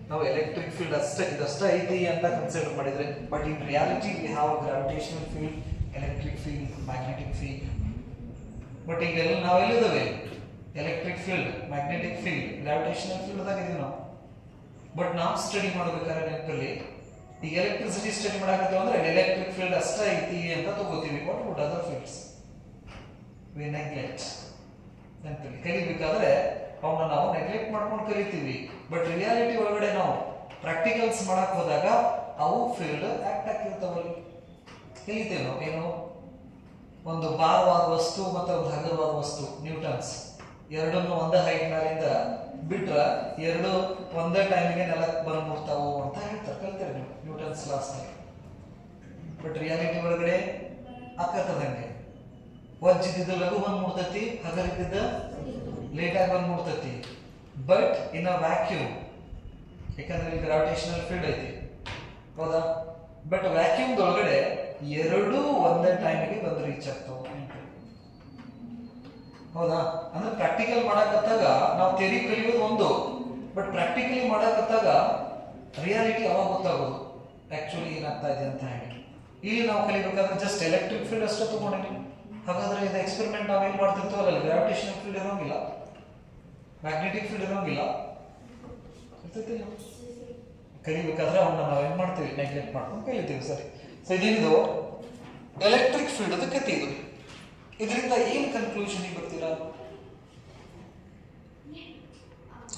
ನಾವು ಎಲೆಕ್ಟ್ರಿಕ್ ಫೀಲ್ಡ್ ಅಷ್ಟೇ ಇದಷ್ಟೇ ಐತಿ ಅಂತ ಕನ್ಸಿಡರ್ ಮಾಡಿದ್ರೆ, but in reality we have gravitational field, electric field, magnetic field. But ಈಗ ನಾವೆಲ್ಲಿದ್ದಾವೆ? Electric field, magnetic field, gravitational field ದಾಗ ಇದೀವಿ ನಾವು. ಬಟ್ ನಾವು ಸ್ಟಡಿ ಮಾಡಬೇಕಾದ್ರೆ ನೆನಪಲ್ಲಿ ಈಗ ಎಲೆಕ್ಟ್ರಿಸಿಟಿ ಸ್ಟಡಿ ಮಾಡಾಕತ್ತೀವಿ ಅಂದ್ರೆ ಎಲೆಕ್ಟ್ರಿಕ್ ಫೀಲ್ಡ್ ಅಷ್ಟೇ ಐತಿ ಅಂತ ತಗೋತೀವಿ. What about other fields? We neglect. ನೆನಪಲ್ಲಿ ಕಲಿಬೇಕಾದ್ರೆ ಅವನ್ನ ನಾವು ನೆಗ್ಲೆಕ್ಟ್ ಮಾಡ್ಕೊಂಡು ಕಲಿತೀವಿ. ಬಟ್ ರಿಯಾಲಿಟಿ ಒಳಗಡೆ ನಾವು ಪ್ರಾಕ್ಟಿಕಲ್ಸ್ ಮಾಡಕ್ ಹೋದಾಗ ಅವು ಫೀಲ್ಡ್ ಆಕ್ಟ್ ಆಗಿರ್ತಾವಲ್ಲಿ. ಕಲಿತೇವೆ ನಾವು ಏನು? ಒಂದು ಭಾರವಾದ ವಸ್ತು ಮತ್ತು ಒಂದು ಹಗುರವಾದ ವಸ್ತು, ನ್ಯೂಟನ್ಸ್, ಎರಡನ್ನು ಒಂದೇ ಹೈಟ್ ಮೇಲಿಂದ ಬಿಟ್ರ ಎರಡು ಒಂದೇ ಟೈಮಿಗೆ ನೆಲಕ್ಕೆ ಬಂದು ಮುಟ್ತಾವು ಅಂತ ಹೇಳ್ತಾರೆ. ಕಲ್ತೀರಿ ನೀವು ನ್ಯೂಟನ್ಸ್ ಲಾಸ್ ನಲ್ಲಿ. ಬಟ್ ರಿಯಾಲಿಟಿ ಒಳಗಡೆ ಆಕತ್ತದಂಗೆ ವಜ್ಜಿದ್ದ ಲಘು ಬಂದು ಮುಡ್ತೈತಿ, ಹಗರಿದ್ದ ಲೇಟ್ ಆಗಿ ಬಂದು ಮುಡ್ತೈತಿ. ಬಟ್ ಇನ್ ಅ ವ್ಯಾಕ್ಯೂಮ್, ಯಾಕಂದ್ರೆ ಇಲ್ಲಿ ಗ್ರಾವಿಟೇಷನಲ್ ಫೀಲ್ಡ್ ಐತಿ, ಹೌದಾ? ಬಟ್ ವ್ಯಾಕ್ಯೂಮ್ ಒಳಗಡೆ ಎರಡೂ ಒಂದೇ ಟೈಮಿಗೆ ಬಂದು ರೀಚ್ ಆಗ್ತಾವ. ಹೌದಾ? ಅಂದ್ರೆ ಪ್ರಾಕ್ಟಿಕಲ್ ಮಾಡಕತ್ತಾಗ ನಾವು ಥಿಯರಿ ಕಲಿಯೋದು ಒಂದು, ಬಟ್ ಪ್ರಾಕ್ಟಿಕಲಿ ಮಾಡಕತ್ತಾಗ ರಿಯಾಲಿಟಿ ಅವಾಗ ಗೊತ್ತಾಗೋದು ಆಕ್ಚುಲಿ ಏನಾಗ್ತಾ ಇದೆ ಅಂತ ಹೇಳಿ. ಇಲ್ಲಿ ನಾವು ಕಲಿಬೇಕಾದ್ರೆ ಜಸ್ಟ್ ಎಲೆಕ್ಟ್ರಿಕ್ ಫೀಲ್ಡ್ ಅಷ್ಟೇ ತಗೊಂಡಿನಿ. ಹಾಗಾದ್ರೆ ಇದು ಎಕ್ಸ್ಪೆರಿಮೆಂಟ್ ನಾವೇನ್ ಮಾಡ್ತಿರ್ತೀವಲ್ಲ, ಗ್ರಾವಿಟೇಷನಲ್ ಫೀಲ್ಡ್ ಇರೋಂಗಿಲ್ಲ, ಮ್ಯಾಗ್ನೆಟಿಕ್ ಫೀಲ್ಡ್ ಇರೋಂಗಿಲ್ಲ. ಕಲಿಬೇಕಾದ್ರೆ ಅವನ್ನ ನಾವೇನ್ ಮಾಡ್ತೀವಿ? ನೆಗ್ಲೆಕ್ಟ್ ಮಾಡ್ಕೊಂಡು ಕಲಿತೀವಿ. ಸರಿ, ಸೊ ಇದೇನಿದು ಎಲೆಕ್ಟ್ರಿಕ್ ಫೀಲ್ಡ್ ಕತೆ. ಇದು ಇದರಿಂದ ಏನ್ ಕನ್ಕ್ಲೂಷನ್ ಬರ್ತೀರಾ?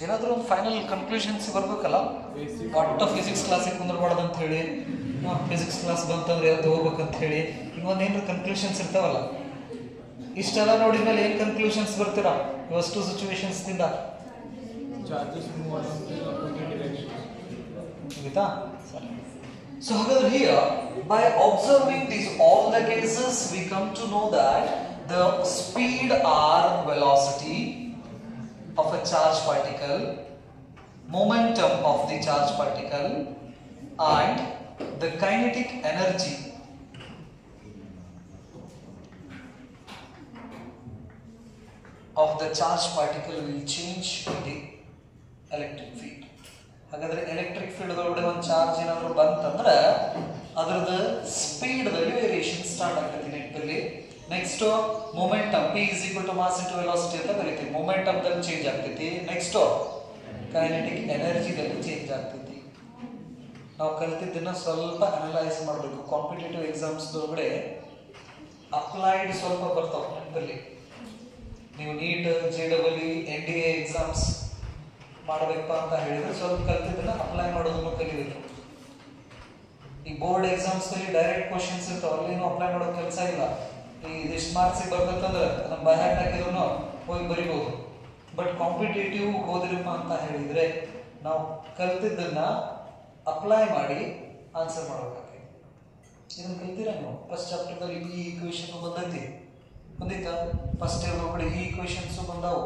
ಏನಾದ್ರೂ ಒಂದು ಫೈನಲ್ ಕನ್ಕ್ಲೂಷನ್ಸ್ ಬರ್ಬೇಕಲ್ಲ. ಒಟ್ಟ ಫಿಸಿಕ್ಸ್ ಕ್ಲಾಸಿಗೆ ಕುಂದ್ರಬಾರ್ದು ಅಂತ ಹೇಳಿ, ಫಿಸಿಕ್ಸ್ ಕ್ಲಾಸ್ ಬಂತಂದ್ರೆ ಅದು ಹೋಗ್ಬೇಕಂತ ಹೇಳಿ ಈಗ ಒಂದೇನು ಕನ್ಕ್ಲೂಷನ್ಸ್ ಇರ್ತಾವಲ್ಲ. ಇಷ್ಟೆಲ್ಲ ನೋಡಿದ್ಮೇಲೆ ಏನ್ ಕನ್ಕ್ಲೂಷನ್ಸ್ ಬರ್ತೀರಾ ಇವಷ್ಟು ಸಿಚುವೇಶನ್ಸ್ ದಿಂದ? ಆಯ್ತಾ? ಸರಿ. So however here, by observing these all the cases, we come to know that the speed or velocity of a charged particle, momentum of the charged particle, and the kinetic energy of the charged particle will change in the electric field. ಹಾಗಾದ್ರೆ electric field ಒಳಗಡೆ ಒಂದು charge ಏನಾದ್ರು ಬಂತಂದ್ರೆ ಅದರದ್ದು speed ದಲ್ಲಿ variation start ಆಗ್ತೈತಿ ನೆಟ್ನಲ್ಲಿ. Next momentum, P = mass into velocity ಅಂತ ಕರಿತೀವಿ. ಮೊಮೆಂಟಮ್ ದಲ್ಲಿ ಚೇಂಜ್ ಆಗ್ತೈತಿ. ನೆಕ್ಸ್ಟ್ ಕೈನೆಟಿಕ್ ಎನರ್ಜಿ ದಲ್ಲಿ ಚೇಂಜ್ ಆಗ್ತೈತಿ. ನಾವು ಕಲಿತಿದ್ದನ್ನು ಸ್ವಲ್ಪ ಅನಲೈಸ್ ಮಾಡಬೇಕು. ಕಾಂಪಿಟೇಟಿವ್ ಎಕ್ಸಾಮ್ಸ್ ಒಳಗಡೆ ಅಪ್ಲೈಡ್ ಸ್ವಲ್ಪ ಬರ್ತಾವೆ ನೆನಪಲ್ಲಿ. ನೀವು ನೀಟ್, JEE, NDA ಎಕ್ಸಾಮ್ಸ್ ಮಾಡಬೇಕಪ್ಪ ಅಂತ ಹೇಳಿದ್ರೆ ಸ್ವಲ್ಪ ಕಲಿತಿದ್ದನ್ನು ಅಪ್ಲೈ ಮಾಡೋದನ್ನು ಕಲಿಬೇಕು. ಈ ಬೋರ್ಡ್ ಎಕ್ಸಾಮ್ಸ್ನಲ್ಲಿ ಡೈರೆಕ್ಟ್ ಕ್ವಶನ್ಸ್ ಇರ್ತಾವೆ, ಅಲ್ಲೇನು ಅಪ್ಲೈ ಮಾಡೋ ಕೆಲಸ ಇಲ್ಲ. ಈ ಇದಿಷ್ಟು ಮಾರ್ಕ್ಸಿಗೆ ಬರ್ಬೇಕಂದ್ರೆ ನಮ್ಮ ಬೈಹ್ಯಾಟ್ ಹಾಕಿದ್ರು ಹೋಗಿ ಬರಿಬೋದು. ಬಟ್ ಕಾಂಪಿಟೇಟಿವ್ ಓದಿರಪ್ಪ ಅಂತ ಹೇಳಿದರೆ ನಾವು ಕಲಿತಿದ್ದನ್ನ ಅಪ್ಲೈ ಮಾಡಿ ಆನ್ಸರ್ ಮಾಡಬೇಕಾಗಿ. ಇದನ್ನು ಕಲ್ತೀರ ನೀವು ಫಸ್ಟ್ ಚಾಪ್ಟರ್ದಲ್ಲಿ. ಈ ಈಕ್ವೇಷನ್ ಬಂದೈತಾ ಫಸ್ಟ್ ಇಯರ್ ಒಳಗಡೆ ಈ ಈಕ್ವೇಷನ್ಸು ಬಂದಾವು.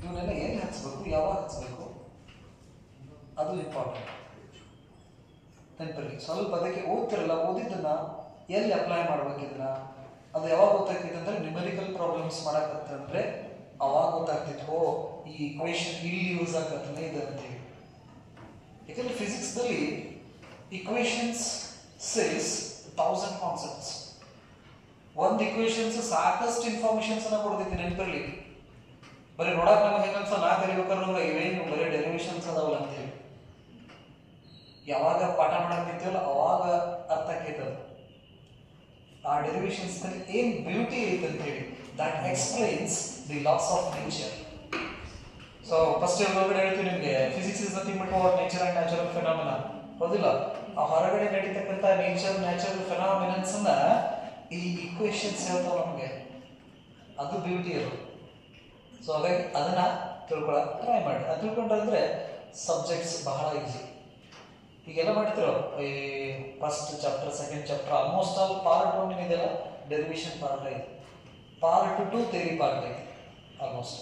ಇವನ್ನೆಲ್ಲ ಎಲ್ಲಿ ಹಚ್ಬೇಕು, ಯಾವಾಗ ಹಚ್ಬೇಕು, ಅದು ಇಂಪಾರ್ಟೆಂಟ್ ನೆನಪಲ್ಲಿ. ಸ್ವಲ್ಪ ಅದಕ್ಕೆ ಓದ್ತಿರಲ್ಲ, ಓದಿದ್ದನ್ನ ಎಲ್ಲಿ ಅಪ್ಲೈ ಮಾಡ್ಬೇಕಿದ್ರ ಅದು ಯಾವಾಗ ಗೊತ್ತಾಗ್ತಿತ್ತು ಅಂದ್ರೆ ನ್ಯೂಮೆರಿಕಲ್ ಪ್ರಾಬ್ಲಮ್ಸ್ ಮಾಡಕತ್ತಂದ್ರೆ ಅವಾಗ ಗೊತ್ತಾಗ್ತಿತ್ತು, ಓ ಈ ಈಕ್ವೇಷನ್ ಇಲ್ಲಿ ಯೂಸ್ ಆಗತ್ತಲ್ಲ ಇದು ಅಂತೇಳಿ. ಯಾಕಂದ್ರೆ ಫಿಸಿಕ್ಸ್ದಲ್ಲಿ ಈಕ್ವೇಷನ್ಸ್ ಸೇಸ್ 1000 ಕಾನ್ಸೆಪ್ಟ್ಸ್. ಒಂದು ಈಕ್ವೇಷನ್ಸ್ ಸಾಕಷ್ಟು ಇನ್ಫಾರ್ಮೇಶನ್ಸ್ ಅನ್ನ ಕೊಡ್ತೈತಿ ನೆನಪಲ್ಲಿ. ಬರೀ ನೋಡಕ್ ನಮ್ಗೆ ಹೆಂಗನ್ಸ ನಾ ಕಲಿಬೇಕಾದ್ರೆ ನಮ್ಗೆ ಇವೇನು ಬರೀ ಡೆರಿವೇಷನ್ಸ್ ಅದಾವಲ್ಲ ಅಂತೇಳಿ. ಯಾವಾಗ ಪಾಠ ಮಾಡಕ್ ನಿಂತೀವಲ್ಲ ಅವಾಗ ಅರ್ಥ ಆಕೈತದ ಆ ಡೆರಿವೇಷನ್ಸ್ ನಲ್ಲಿ ಏನ್ ಬ್ಯೂಟಿ ಐತೆ ಅಂತ ಹೇಳಿ. That explains the laws of nature. So first year ಒಳಗಡೆ ಹೇಳ್ತೀವಿ ನಿಮ್ಗೆ, physics is nothing but about nature and natural phenomena. ಹೌದಿಲ್ಲ? ಆ ಹೊರಗಡೆ ನಡೀತಕ್ಕಂಥ ನ್ಯಾಚುರಲ್ ಫೆನಾಮಿನನ್ಸ್ ಅನ್ನ ಈ ಈಕ್ವೇಷನ್ಸ್ ಹೇಳ್ತಾವ ನಮಗೆ. ಅದು ಬ್ಯೂಟಿ ಅದು. ಸೊ ಹಾಗಾಗಿ ಅದನ್ನ ತಿಳ್ಕೊಳಕ್ ಟ್ರೈ ಮಾಡಿ. ಅದು ತಿಳ್ಕೊಂಡ್ರೆ ಸಬ್ಜೆಕ್ಟ್ಸ್ ಬಹಳ ಈಸಿ. ಈಗೆಲ್ಲ ಮಾಡ್ತಿರೋ ಈ first chapter, second chapter almost all part 1 ಇದೆಲ್ಲ ಡೆರಿವೇಷನ್ ಪಾರ್ಟ್ ಐತೆ, ಪಾರ್ಟ್ 2 ಥಿಯರಿ ಪಾರ್ಟ್ ಐತೆ ಆಲ್ಮೋಸ್ಟ್.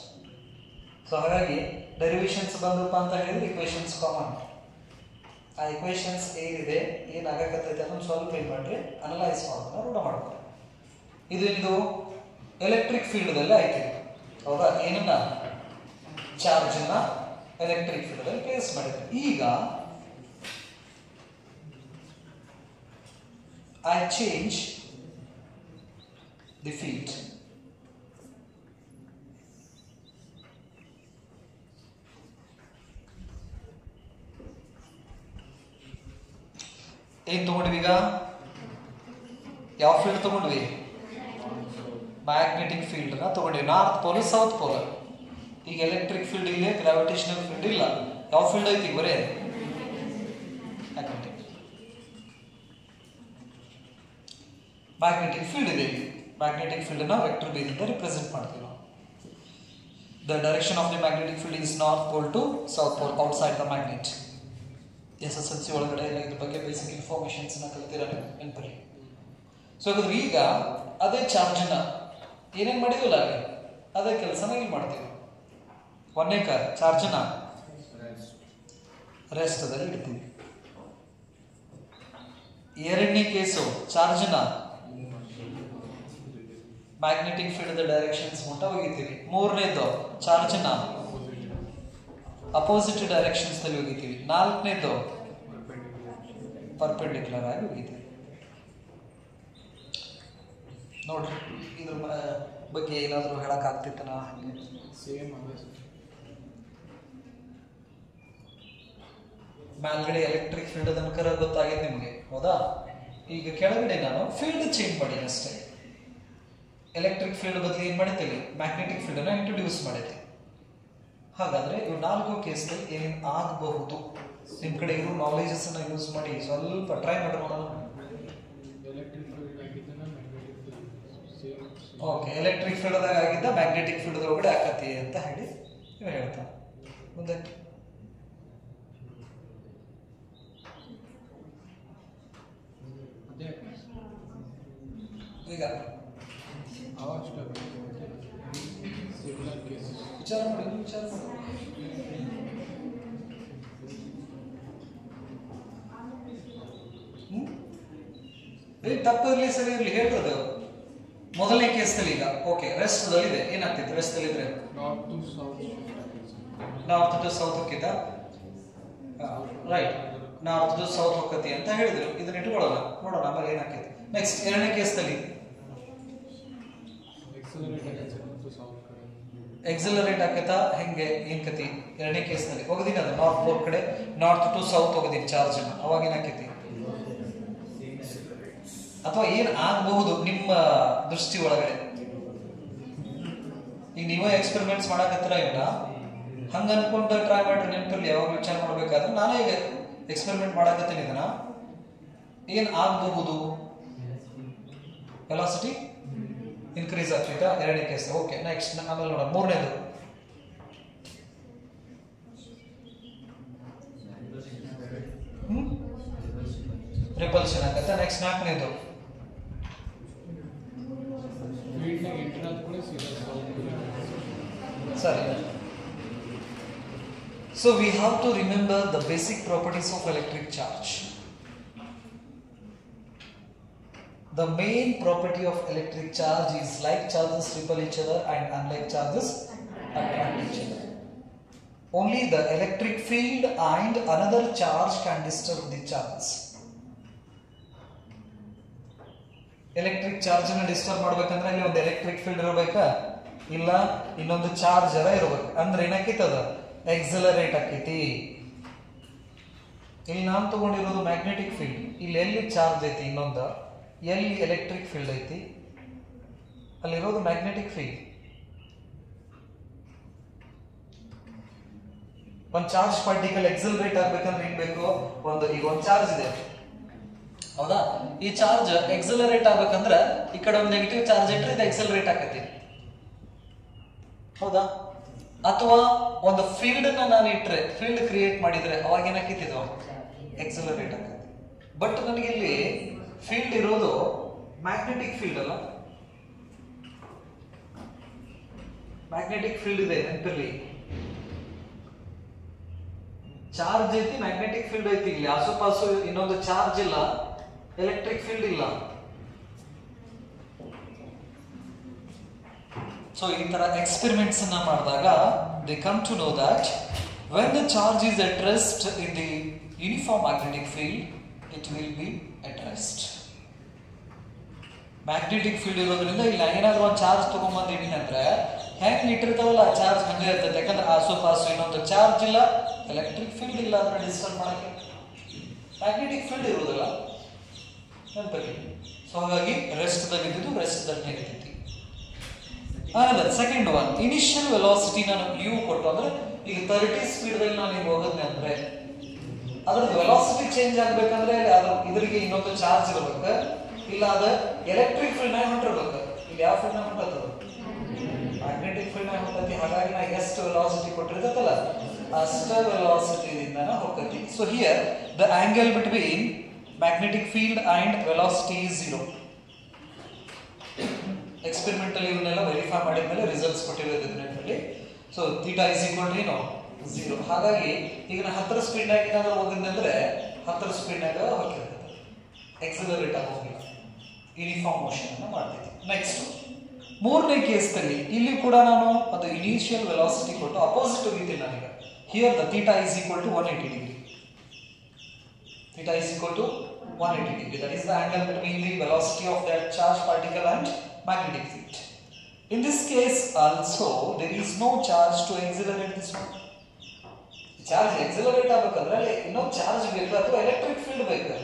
ಸೊ ಹಾಗಾಗಿ ಡೆರಿವೇಷನ್ಸ್ ಬಂದಪ್ಪ ಅಂತ ಹೇಳಿದ್ರೆ ಈಕ್ವೇಷನ್ಸ್ ಕಾಮನ್. ಆ ಈಕ್ವೇಷನ್ಸ್ ಏನಿದೆ, ಏನಾಗಕತ್ತೈತೆ ಅದನ್ನು ಸ್ವಲ್ಪ ಏನು ಮಾಡ್ರಿ ಅನಲೈಸ್ ಮಾಡೋದನ್ನ ರೂಢ ಮಾಡ್ತಾರೆ. ಇದು ಎಲೆಕ್ಟ್ರಿಕ್ ಫೀಲ್ಡ್ದಲ್ಲಿ ಆಯ್ತು. ಹೌದಾ? ಏನನ್ನ ಚಾರ್ಜನ್ನ ಎಲೆಕ್ಟ್ರಿಕ್ ಫೀಲ್ಡಲ್ಲಿ ಪ್ಲೇಸ್ ಮಾಡಿದ್ರು. ಈಗ I change the field. ಏನ್ ತಗೊಂಡ್ವಿ ಈಗ? ಯಾವ ಫೀಲ್ಡ್ ತಗೊಂಡ್ವಿ? ಮ್ಯಾಗ್ನೆಟಿಕ್ ಫೀಲ್ಡ್ ನ ತಗೊಂಡ್ವಿ. North pole, south pole. ಈಗ ಎಲೆಕ್ಟ್ರಿಕ್ ಫೀಲ್ಡ್ ಇಲ್ಲ, ಗ್ರಾವಿಟೇಷನಲ್ ಫೀಲ್ಡ್ ಇಲ್ಲ. ಯಾವ ಫೀಲ್ಡ್ ಐತಿ? ಬರೇ ಮ್ಯಾಗ್ನೆಟಿಕ್. ಮ್ಯಾಗ್ನೆಟಿಕ್ ಫೀಲ್ಡ್ ಇದೆ. ಮ್ಯಾಗ್ನೆಟಿಕ್ ಫೀಲ್ಡ್ ನ ವೆಕ್ಟರ್ ಬೇಸಿಂದ ರಿಪ್ರೆಸೆಂಟ್ ಮಾಡ್ತೀವಿ ನಾವು. The direction of the magnetic field is north pole to south pole outside the magnet. SSLC ಒಳಗಡೆ ಎಲ್ಲ ಇದ್ರ ಬಗ್ಗೆ ಬೇಸಿಕ್ ಇನ್ಫಾರ್ಮೇಶನ್ಸ್ ನ ಕಲ್ತಿರ ನೆನಪಲ್ಲಿ. ಸೊ ಹಾಗಾದ್ರೆ ಈಗ ಅದೇ ಚಾರ್ಜ್ ನ ಏನೇನ್ ಮಾಡಿದ್ವಲ್ಲ ಅದೇ ಕೆಲಸನ ಇಲ್ಲಿ ಮಾಡ್ತೀವಿ. ಒಂದನೇ ಚಾರ್ಜ್ ನ ರೆಸ್ಟ್ ದಲ್ಲಿ ಇಡ್ತೀವಿ. ಎರಡನೇ ಕೇಸು ಚಾರ್ಜ್ ನ ಮ್ಯಾಗ್ನೆಟಿಕ್ ಫೀಲ್ಡ್ ಡೈರೆಕ್ಷನ್ಸ್ ಮುಂಟ ಒಗಿತೀವಿ. ಮೂರನೇದು ಚಾರ್ಜ್ ನ ಅಪೋಸಿಟ್ ಡೈರೆಕ್ಷನ್ಸ್ ದಲ್ಲಿ ಒಗಿತೀವಿ. ನಾಲ್ಕನೇದು ಪರ್ಪೆಂಡಿಕ್ಯುಲರ್ ಆಗಿ ಒಗಿತೀವಿ. ನೋಡ್ರಿ ಇದ್ರ ಬಗ್ಗೆ ಏನಾದರೂ ಹೇಳಕ್ ಆಗ್ತಿತ್ತನ? ಸೇಮ್ ಮೇಲ್ಗಡೆ ಎಲೆಕ್ಟ್ರಿಕ್ ಫೀಲ್ಡ್ ತನಕ ಗೊತ್ತಾಗಿದೆ ನಿಮಗೆ, ಹೌದಾ? ಈಗ ಕೆಳಗಡೆ ನಾನು ಫೀಲ್ಡ್ ಚೇಂಜ್ ಮಾಡಿ ಅಷ್ಟೇ. ಎಲೆಕ್ಟ್ರಿಕ್ ಫೀಲ್ಡ್ ಬದಲು ಏನ್ ಮಾಡಿದ್ದೀವಿ? ಮ್ಯಾಗ್ನೆಟಿಕ್ ಫೀಲ್ಡ್ ಅನ್ನ ಇಂಟ್ರೊಡ್ಯೂಸ್ ಮಾಡಿದ್ದೀವಿ. ಹಾಗಾದ್ರೆ ಇವು 4 ಕೇಸ್ನಲ್ಲಿ ಏನೇನು ಆಗಬಹುದು? ನಿಮ್ ಕಡೆ ಇರೋ ನಾಲೆಜಸ್ ಅನ್ನ ಯೂಸ್ ಮಾಡಿ ಸ್ವಲ್ಪ ಟ್ರೈ ಮಾಡಿ ನೋಡೋಣ. ಓಕೆ, ಎಲೆಕ್ಟ್ರಿಕ್ ಫೀಲ್ಡ್ ದಾಗ ಆಗಿದ್ದ ಮ್ಯಾಗ್ನೆಟಿಕ್ ಫೀಲ್ಡ್ ಒಳಗಡೆ ಆಕತಿ ಅಂತ ಹೇಳಿ ಇವ ಹೇಳ್ತಾನೆ. ಮುಂದೆ ಈಗ ವಿಚಾರ ಮಾಡಿ ತಪ್ಪಿರ್ಲಿ ಸರಿ ಇರ್ಲಿ ಹೇಳ್ತದೆ. ಮೊದಲನೇ ಕೇಸ್ನಲ್ಲಿ ಈಗ ಓಕೆ ರೆಸ್ಟ್ ಇದೆ, ಏನಾಗ್ತೈತೆ ರೆಸ್ಟ್ ಅಲ್ಲಿ ಇದ್ರೆ? ನಾರ್ತ್ ಟು ಸೌತ್ ಹೋಗಿದ್ದ, ರೈಟ್, ನಾರ್ತ್ ಟು ಸೌತ್ ಹೋಗತಿ ಅಂತ ಹೇಳಿದ್ರು. ಇದನ್ನ ಇಟ್ಕೊಳ್ಳೋಣ, ನೋಡೋಣ ಆಮೇಲೆ ಏನಾಗ್ತೈತೆ. ನೆಕ್ಸ್ಟ್ ಎರಡನೇ ಕೇಸ್ನಲ್ಲಿ ಎಕ್ಸಲರೇಟ್ ಆಕೈತಾ ಹೆಂಗೆ ಏನ್ ಕತಿ ಎರಡನೇ ಕೇಸ್ನಲ್ಲಿ ಹೋಗದಿನ ಅದು ನಾರ್ತ್ ಪೋಲ್ ಕಡೆ ನಾರ್ತ್ ಟು ಸೌತ್ ಹೋಗೋದಿನ ಚಾರ್ಜ್ ಅವಾಗ ಏನಾಕೈತಿ ಅಥವಾ ಏನ್ ಆಗಬಹುದು ನಿಮ್ಮ ದೃಷ್ಟಿ ಒಳಗಡೆ ಈಗ ನೀವೇ ಎಕ್ಸ್ಪೆರಿಮೆಂಟ್ಸ್ ಮಾಡಕತ್ತರ ಇವನ್ನ ಹಂಗ ಅನ್ಕೊಂಡು ಟ್ರೈ ಮಾಡ್ರಿ ನೆನಪಲ್ಲಿ ಯಾವಾಗ ವಿಚಾರ ಮಾಡ್ಬೇಕಾದ್ರೆ ನಾನೇ ಈಗ ಎಕ್ಸ್ಪೆರಿಮೆಂಟ್ ಮಾಡಕತ್ತೀನಿ ಇದನ್ನ ಏನ್ ಆಗಬಹುದು ವೆಲಾಸಿಟಿ ಇನ್ಕ್ರೀಸ್ ಆಗ್ತೈತಾ ಎರಡನೇ ಕೇಸ್ ಓಕೆ ನೆಕ್ಸ್ಟ್ ಆಮೇಲೆ ನೋಡೋಣ ಮೂರನೇದು ರಿಪಲ್ಷನ್ ಆಗತ್ತೆ ನೆಕ್ಸ್ಟ್ ನಾಲ್ಕನೇದು ಸರಿ so we have to remember the basic properties of electric charge. The main property of electric charge is like charges repel each other and unlike charges attract each other. Only the electric field and another charge can disturb the charges. Electric charge ಅನ್ನು disturb ಮಾಡಬೇಕಂದ್ರೆ ಇಲ್ಲಿ ಒಂದು electric field ಇರಬೇಕಾ ಇಲ್ಲ ಇನ್ನೊಂದು charge ಇರಬೇಕು ಅಂದ್ರೆ ಏನಾಕೈತದ accelerate ಆಕೈತಿ ಇಲ್ಲಿ ನಾನು ತಗೊಂಡಿರೋದು ಮ್ಯಾಗ್ನೆಟಿಕ್ ಫೀಲ್ಡ್ ಇಲ್ಲಿ ಎಲ್ಲಿ ಚಾರ್ಜ್ ಐತಿ ಇನ್ನೊಂದು ಎಲ್ಲಿ ಎಲೆಕ್ಟ್ರಿಕ್ ಫೀಲ್ಡ್ ಐತಿ ಅಲ್ಲಿರೋದು ಮ್ಯಾಗ್ನೆಟಿಕ್ ಫೀಲ್ಡ್ ಒಂದು ಚಾರ್ಜ್ ಪಾರ್ಟಿಕಲ್ ಎಕ್ಸಲರೇಟ್ ಆಗ್ಬೇಕಂದ್ರೆ ಏನ್ ಬೇಕು ಈಗ ಒಂದು ಚಾರ್ಜ್ ಇದೆ ಹೌದಾ ಈ ಚಾರ್ಜ್ ಎಕ್ಸಲರೇಟ್ ಆಗ್ಬೇಕಂದ್ರೆ ಈ ಕಡೆ ಒಂದು ನೆಗೆಟಿವ್ ಚಾರ್ಜ್ ಇಟ್ಟರೆ ಇದು ಎಕ್ಸಲರೇಟ್ ಆಕತಿ ಹೌದಾ ಅಥವಾ ಒಂದು ಫೀಲ್ಡ್ ನಾನು ಇಟ್ಟರೆ ಫೀಲ್ಡ್ ಕ್ರಿಯೇಟ್ ಮಾಡಿದ್ರೆ ಅವಾಗ ಏನಾಕಿತ್ತು ಎಕ್ಸಲರೇಟ್ ಆಗುತ್ತೆ ಬಟ್ ನನಗೆ ಇಲ್ಲಿ ಫೀಲ್ಡ್ ಇರೋದು ಮ್ಯಾಗ್ನೆಟಿಕ್ ಫೀಲ್ಡ್ ಅಲ್ಲ ಮ್ಯಾಗ್ನೆಟಿಕ್ ಫೀಲ್ಡ್ ಇದೆ ನೆನಪಿರ್ಲಿ ಚಾರ್ಜ್ ಐತಿ ಮ್ಯಾಗ್ನೆಟಿಕ್ ಫೀಲ್ಡ್ ಐತಿ ಇಲ್ಲಿ ಆಸುಪಾಸು ಇನ್ನೊಂದು ಚಾರ್ಜ್ ಇಲ್ಲ ಎಲೆಕ್ಟ್ರಿಕ್ ಫೀಲ್ಡ್ ಇಲ್ಲ ಸೊ ಈ ತರ ಎಕ್ಸ್ಪೆರಿಮೆಂಟ್ಸ್ ಅನ್ನ ಮಾಡಿದಾಗ they come to know that when the charge is at rest in the uniform magnetic field it will be at rest magnetic field ಇರೋದ್ರಿಂದ ಇಲ್ಲ ಏನಾದ್ರು ಒಂದು ಚಾರ್ಜ್ ತಗೊಂಡ್ಬಂದಿದ್ದೀನಿ ಅಂದ್ರೆ ಹೆಂಗ್ ಇಟ್ಟಿರ್ತಾವಲ್ಲ ಆ ಚಾರ್ಜ್ ಹಂಗೆ ಇರ್ತೈತೆ ಯಾಕಂದ್ರೆ ಆಸುಪಾಸು ಇನ್ನೊಂದು ಚಾರ್ಜ್ ಇಲ್ಲ ಎಲೆಕ್ಟ್ರಿಕ್ ಫೀಲ್ಡ್ ಇಲ್ಲ ಅಂದ್ರೆ ಡಿಸ್ಟರ್ಬ್ ಮಾಡಕ್ಕೆ ಮ್ಯಾಗ್ನೆಟಿಕ್ ಫೀಲ್ಡ್ ಇರೋದಿಲ್ಲ ನೆನಪಲ್ಲಿ ಸೊ ಹಾಗಾಗಿ ರೆಸ್ಟ್ ದಾಗ ರೆಸ್ಟ್ ದಾಗ ಇರ್ತೈತಿ ಆನಂತರ ಸೆಕೆಂಡ್ ಒನ್ ಇನಿಷಿಯಲ್ ವೆಲಾಸಿಟಿ ನಾನು ಯು ಕೊಟ್ಟು ಅಂದ್ರೆ ಈಗ 30 ಸ್ಪೀಡ್ ದಲ್ಲಿ ನಾನು ಈಗ ಹೋಗೋದ್ನೆ ಅಂದ್ರೆ ಅದ್ರದ್ದು ವೆಲಾಸಿಟಿ ಚೇಂಜ್ ಆಗ್ಬೇಕಂದ್ರೆ ಅದ್ರ ಇದರಿಗೆ ಇನ್ನೊಂದು ಚಾರ್ಜ್ ಇರಬೇಕು ಇಲ್ಲ ಅದ ಎಲೆಕ್ಟ್ರಿಕ್ ಫೀಲ್ಡ್ ನಾಗ ಹೊಂಟಿರ್ಬೇಕು ಇಲ್ಲಿ ಯಾವ ಫೀಲ್ಡ್ ನಾಗ ಹೊಂಟದ ಮ್ಯಾಗ್ನೆಟಿಕ್ ಫೀಲ್ಡ್ ನಾಗ ಹೊಂಟತಿ ಹಾಗಾಗಿ ನಾ ಎಷ್ಟು ವೆಲಾಸಿಟಿ ಕೊಟ್ಟಿರ್ತೈತಲ್ಲ ಅಷ್ಟ ವೆಲಾಸಿಟಿ ಇಂದ ಹೋಗ್ತೈತಿ so here the angle between magnetic field and velocity is 0 ಎಕ್ಸ್ಪೆರಿಮೆಂಟಲ್ಲಿ ಇವನ್ನೆಲ್ಲ ವೆರಿಫೈ ಮಾಡಿದ್ಮೇಲೆ ರಿಸಲ್ಟ್ಸ್ ಕೊಟ್ಟಿರೋದು ನೆನಪಲ್ಲಿ so theta is equal to 0 ಹಾಗಾಗಿ ಈಗ ನಾ 10 ಸ್ಪೀಡ್ ನಾಗ ಏನಾದರೂ ಹೋಗಿದ್ದಂದ್ರೆ 10 ಸ್ಪೀಡ್ ನಾಗ ಹೋಗಿರ್ತದೆ ಎಕ್ಸಲರೇಟ್ ಆಗಿ ಹೋಗಿಲ್ಲ ಯೂನಿಫಾರ್ಮ್ ಮೋಷನ್ ಅನ್ನು ಮಾಡ್ತಿದ್ದೆ ನೆಕ್ಸ್ಟ್ ಮೂರನೇ ಕೇಸ್ನಲ್ಲಿ ಇಲ್ಲಿ ಕೂಡ ನಾನು ಅದು ಇನಿಷಿಯಲ್ ವೆಲಾಸಿಟಿ ಕೊಟ್ಟು ಅಪೋಸಿಟ್ ಹೋಗಿದ್ದೀನಿ ನಾನೀಗ here the theta is equal to 180 degree theta is equal to 180 degree. That is the angle between the velocity of that charged particle and magnetic field. In this case also there is no charge to accelerate this one. Charge accelerate ಆಗಬೇಕಂದ್ರೆ ಅಲ್ಲಿ ಇನ್ನೊಂದು charge ಬೇಕು ಅಥವಾ electric field ಬೇಕು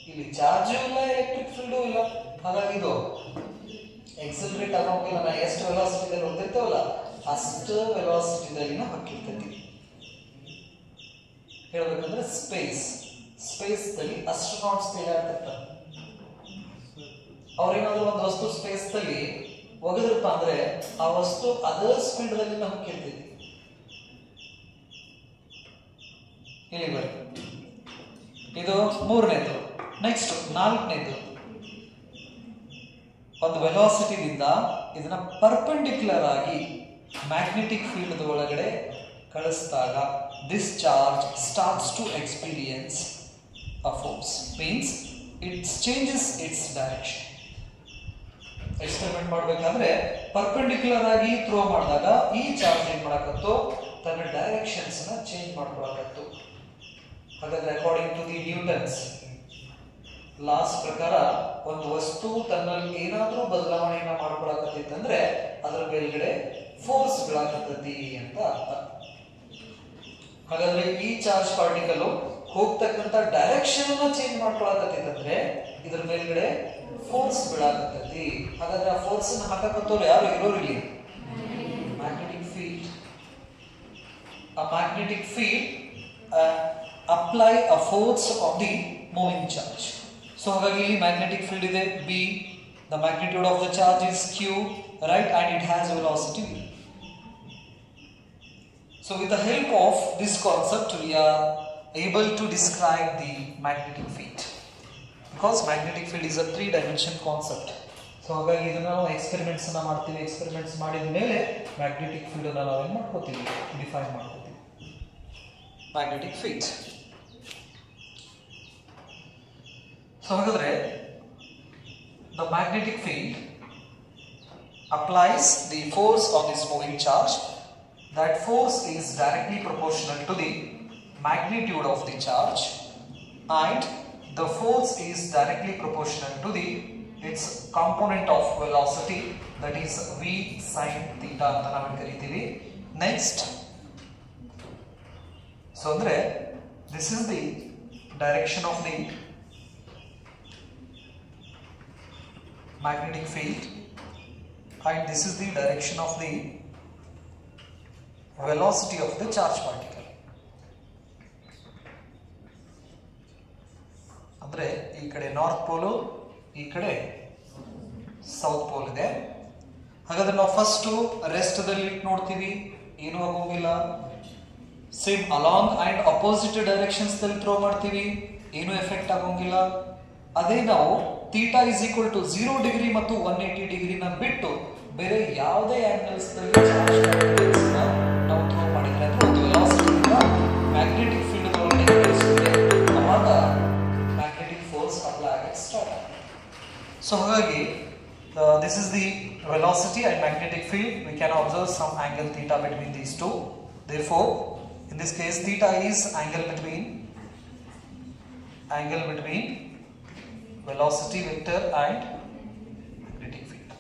ಇಲ್ಲಿ charge ಇಲ್ಲ electric field ಇಲ್ಲ ಹಾಗಾಗಿ ಇದು ಎಕ್ಸಲರೇಟ್ ಆಗೋಂಗಿಲ್ಲ ನಾ ಎಷ್ಟು ವೆಲಾಸಿಟಿದಲ್ಲಿ ಹೋಗ್ತಿರ್ತೇವಲ್ಲ ಅಷ್ಟು ವೆಲಾಸಿಟಿದಲ್ಲಿನ ಹೊಕ್ಕಿರ್ತೈತಿ ಹೇಳ್ಬೇಕಂದ್ರೆ ಸ್ಪೇಸ್ ದಲ್ಲಿ ಅಸ್ಟ್ರೋನಾಟ್ಸ್ ತೇಲಾಡ್ತಿರ್ತಾರೆ ಅವ್ರೇನಾದ್ರು ಒಂದು ವಸ್ತು ಸ್ಪೇಸ್ ದಲ್ಲಿ ಒಗದ್ರಪ್ಪ ಅಂದ್ರೆ ಆ ವಸ್ತು ಅದರ್ ಸ್ಪೀಡ್ ದಲ್ಲಿ ಹೋಗ್ತಿರ್ತೈತಿ ಇಲ್ಲಿ ಬರಿ ಇದು ಮೂರನೇದು ನೆಕ್ಸ್ಟ್ ನಾಲ್ಕನೇದು ಒಂದು ವೆಲಾಸಿಟಿದಿಂದ ಇದನ್ನ ಪರ್ಪೆಂಡಿಕ್ಯುಲರ್ ಆಗಿ ಮ್ಯಾಗ್ನೆಟಿಕ್ ಫೀಲ್ಡ್ ಒಳಗಡೆ ಕಳಿಸಿದಾಗ this charge starts to experience a force, means it changes its direction. Experiment ಮಾಡಬೇಕಾದ್ರೆ ಪರ್ಪೆಂಡಿಕ್ಯುಲರ್ ಆಗಿ ಥ್ರೋ ಮಾಡಿದಾಗ ಈ ಚಾರ್ಜ್ ಏನ್ ಮಾಡಕತ್ತೋ ತನ್ನ ಡೈರೆಕ್ಷನ್ಸ್ ನ ಚೇಂಜ್ ಮಾಡ್ಕೊಳಕತ್ತು ಹಾಗಾದ್ರೆ according to the Newton's laws ಪ್ರಕಾರ ಒಂದು ವಸ್ತು ತನ್ನಲ್ಲಿ ಏನಾದ್ರೂ ಬದಲಾವಣೆಯನ್ನ ಮಾಡ್ಕೊಳಕತ್ತಿತ್ತಂದ್ರೆ ಅದರ ಮೇಲ್ಗಡೆ ಫೋರ್ಸ್ ಬೀಳಾಕತ್ತೈತಿ ಅಂತ ಅರ್ಥ. ಹಾಗಾದ್ರೆ ಈ ಚಾರ್ಜ್ ಪಾರ್ಟಿಕಲ್ ಹೋಗ್ತಕ್ಕಂತ ಡೈರೆಕ್ಷನ್ ಅನ್ನ ಚೇಂಜ್ ಮಾಡ್ಕೊಳಕತ್ತೈತಂದ್ರೆ ಇದ್ರ ಮೇಲ್ಗಡೆ ಫೋರ್ಸ್ ಬೀಳಾಕತ್ತೈತಿ. ಹಾಗಾದ್ರೆ ಆ ಫೋರ್ಸ್ ಅನ್ನ ಹಾಕಕತ್ತವ್ರು ಯಾರು ಇರೋರು ಇಲ್ಲಿ? Magnetic field. A magnetic field apply a force on the moving charge. So ಹಾಗಾಗಿ ಇಲ್ಲಿ magnetic field ಇದೆ B, the magnitude of the charge is Q, right, and it has velocity V. So with the help of this concept we are able to describe the magnetic field, because magnetic field is a three-dimension concept. So ಹಾಗಾಗಿ ಇದನ್ನ ನಾವು experiments ಅನ್ನ ಮಾಡ್ತೀವಿ. Experiments ಮಾಡಿದ ಮೇಲೆ magnetic field ಅನ್ನ ನಾವು ಏನು ಮಾಡ್ಕೋತೀವಿ? ಡಿಫೈನ್ ಮಾಡ್ಕೋತೀವಿ. Magnetic field. So ಹಾಗಾದ್ರೆ the magnetic field applies the force on this moving charge. That force is directly proportional to the magnitude of the charge, and the force is directly proportional to the its component of velocity, that is v sin theta ಅಂತ ನಾವು ಕರೀತೀವಿ. Next, so andre this is the direction of the magnetic field and this is the direction of the velocity of the charge particle. ಅಂದ್ರೆ ಈ ಕಡೆ north pole, ಈ ಕಡೆ south pole ಇದೆ. ಹಾಗಾದ್ರೆ ನಾವು ಫಸ್ಟ್ ರೆಸ್ಟ್ ದಲ್ಲಿ ನೋಡ್ತೀವಿ, ಏನು ಆಗೋಂಗಿಲ್ಲ. Same along and opposite directions ದಲ್ಲಿ ಥ್ರೋ ಮಾಡ್ತೀವಿ, ಏನು ಎಫೆಕ್ಟ್ ಆಗೋಂಗಿಲ್ಲ. ಅದೇ ನಾವು theta is equal to 0 degree ಮತ್ತು 180 ಡಿಗ್ರಿನ ಬಿಟ್ಟು ಬೇರೆ ಯಾವುದೇ ಆಂಗಲ್ಸ್ ದಲ್ಲಿ ಚಾರ್ಜ್ ಪಾರ್ಟಿಕಲ್ಸ್ ನಾವು ಥ್ರೋ ಮಾಡಿದ್ರೆ ಅಂದ್ರೆ ಒಂದು ವೆಲಾಸಿಟಿಯಿಂದ ಮ್ಯಾಗ್ನೆಟಿಕ್ ಫೀಲ್ಡ್ ಒಳಗಡೆ ಕಳಿಸುತ್ತೆ, ಅವಾಗ ಮ್ಯಾಗ್ನೆಟಿಕ್ ಫೋರ್ಸ್ ಅಪ್ಲೈ ಆಗಕ್ಕೆ ಸ್ಟಾರ್ಟ್ ಆಗುತ್ತೆ. ಸೊ ಹಾಗಾಗಿ this is the velocity and magnetic field. We can observe some angle theta between these two. Therefore, in this case, theta is angle between velocity vector and magnetic field.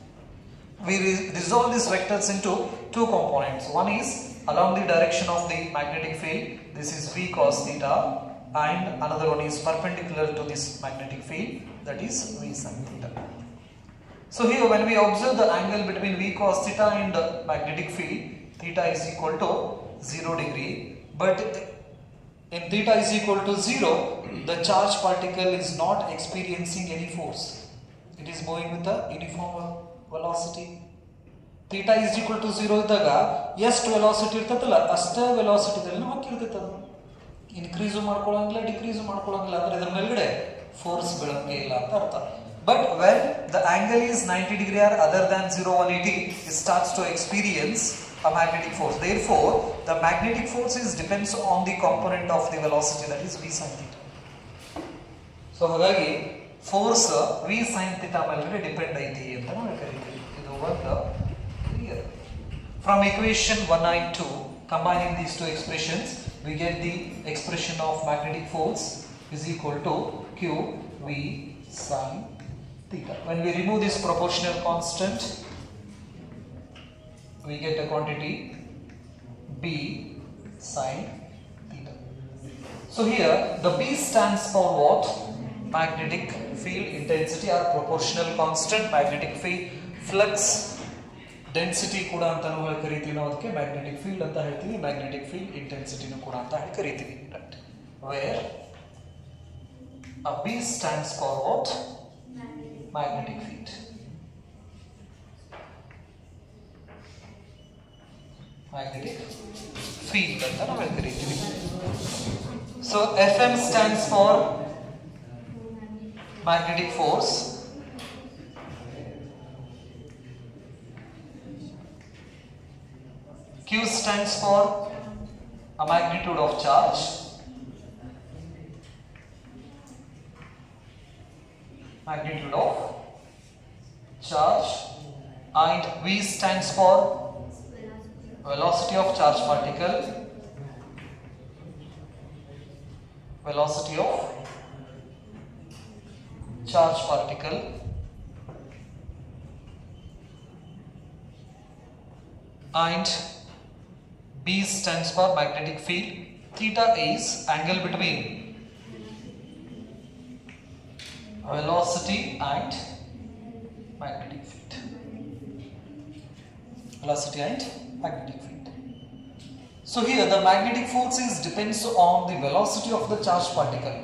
We resolve these vectors into two components. One is along the direction of the magnetic field. This is v cos theta, and another one is perpendicular to this magnetic field. That is v sin theta. So here, when we observe the angle between v cos theta and magnetic field, theta is equal to 0 degree. But in theta is equal to 0, the charge particle is not experiencing any force. It is moving with a uniform velocity. Theta is equal to 0 ಇದ್ದಾಗ ಎಷ್ಟು velocity ಇರ್ತದಲ್ಲ ಅಷ್ಟೇ ವೆಲಾಸಿಟಿದಲ್ಲಿ ಹೋಗ್ತಿರ್ತೈತೆ. ಅದು increase ಮಾಡ್ಕೊಳ್ಳಂಗಿಲ್ಲ, decrease ಮಾಡ್ಕೊಳ್ಳಂಗಿಲ್ಲ. ಅಂದ್ರೆ ಇದರ ಮೇಲ್ಗಡೆ force ಬೀಳಂಗೆ ಇಲ್ಲ ಅಂತ ಅರ್ಥ. But when the angle is 90 degree or other than 0, 180, it starts to experience a magnetic force. Therefore, the magnetic force depends on the component of the velocity, that is v sin theta. So ಹಾಗಾಗಿ force v sin theta ಮೇಲೆ depend ಐತಿ ಅಂತ ನಾವು ಕರೀತೀವಿ. ಇದು ಒಂದು clear. From equation 1 and 2, combining these two expressions, we get the expression of magnetic force is equal to q v sin theta. When we remove this proportional constant, we get a quantity b sin theta. So here the b stands for what? Magnetic field intensity or proportional constant. Magnetic field flux density ಕೂಡ ಅಂತ ನಾವು ಕರೀತೀವಿ. ನಾವು ಅದಕ್ಕೆ magnetic field ಅಂತ ಹೇಳ್ತೀವಿ. Magnetic field intensity ನು ಕೂಡ ಅಂತ ಹೇಳಿ ಕರೀತೀವಿ. Right? Where a b stands for what? Magnetic field. Magnetic field ಅಂತ ನಾವು ಕರೀತೀವಿ. So Fm stands for magnetic force. Q stands for a magnitude of charge. Magnitude of charge, and V stands for velocity of charge particle. Velocity of charge particle. and B stands for magnetic field. Theta is angle between velocity and magnetic field. Velocity and magnetic field. So here the magnetic force depends on the velocity of the charged particle.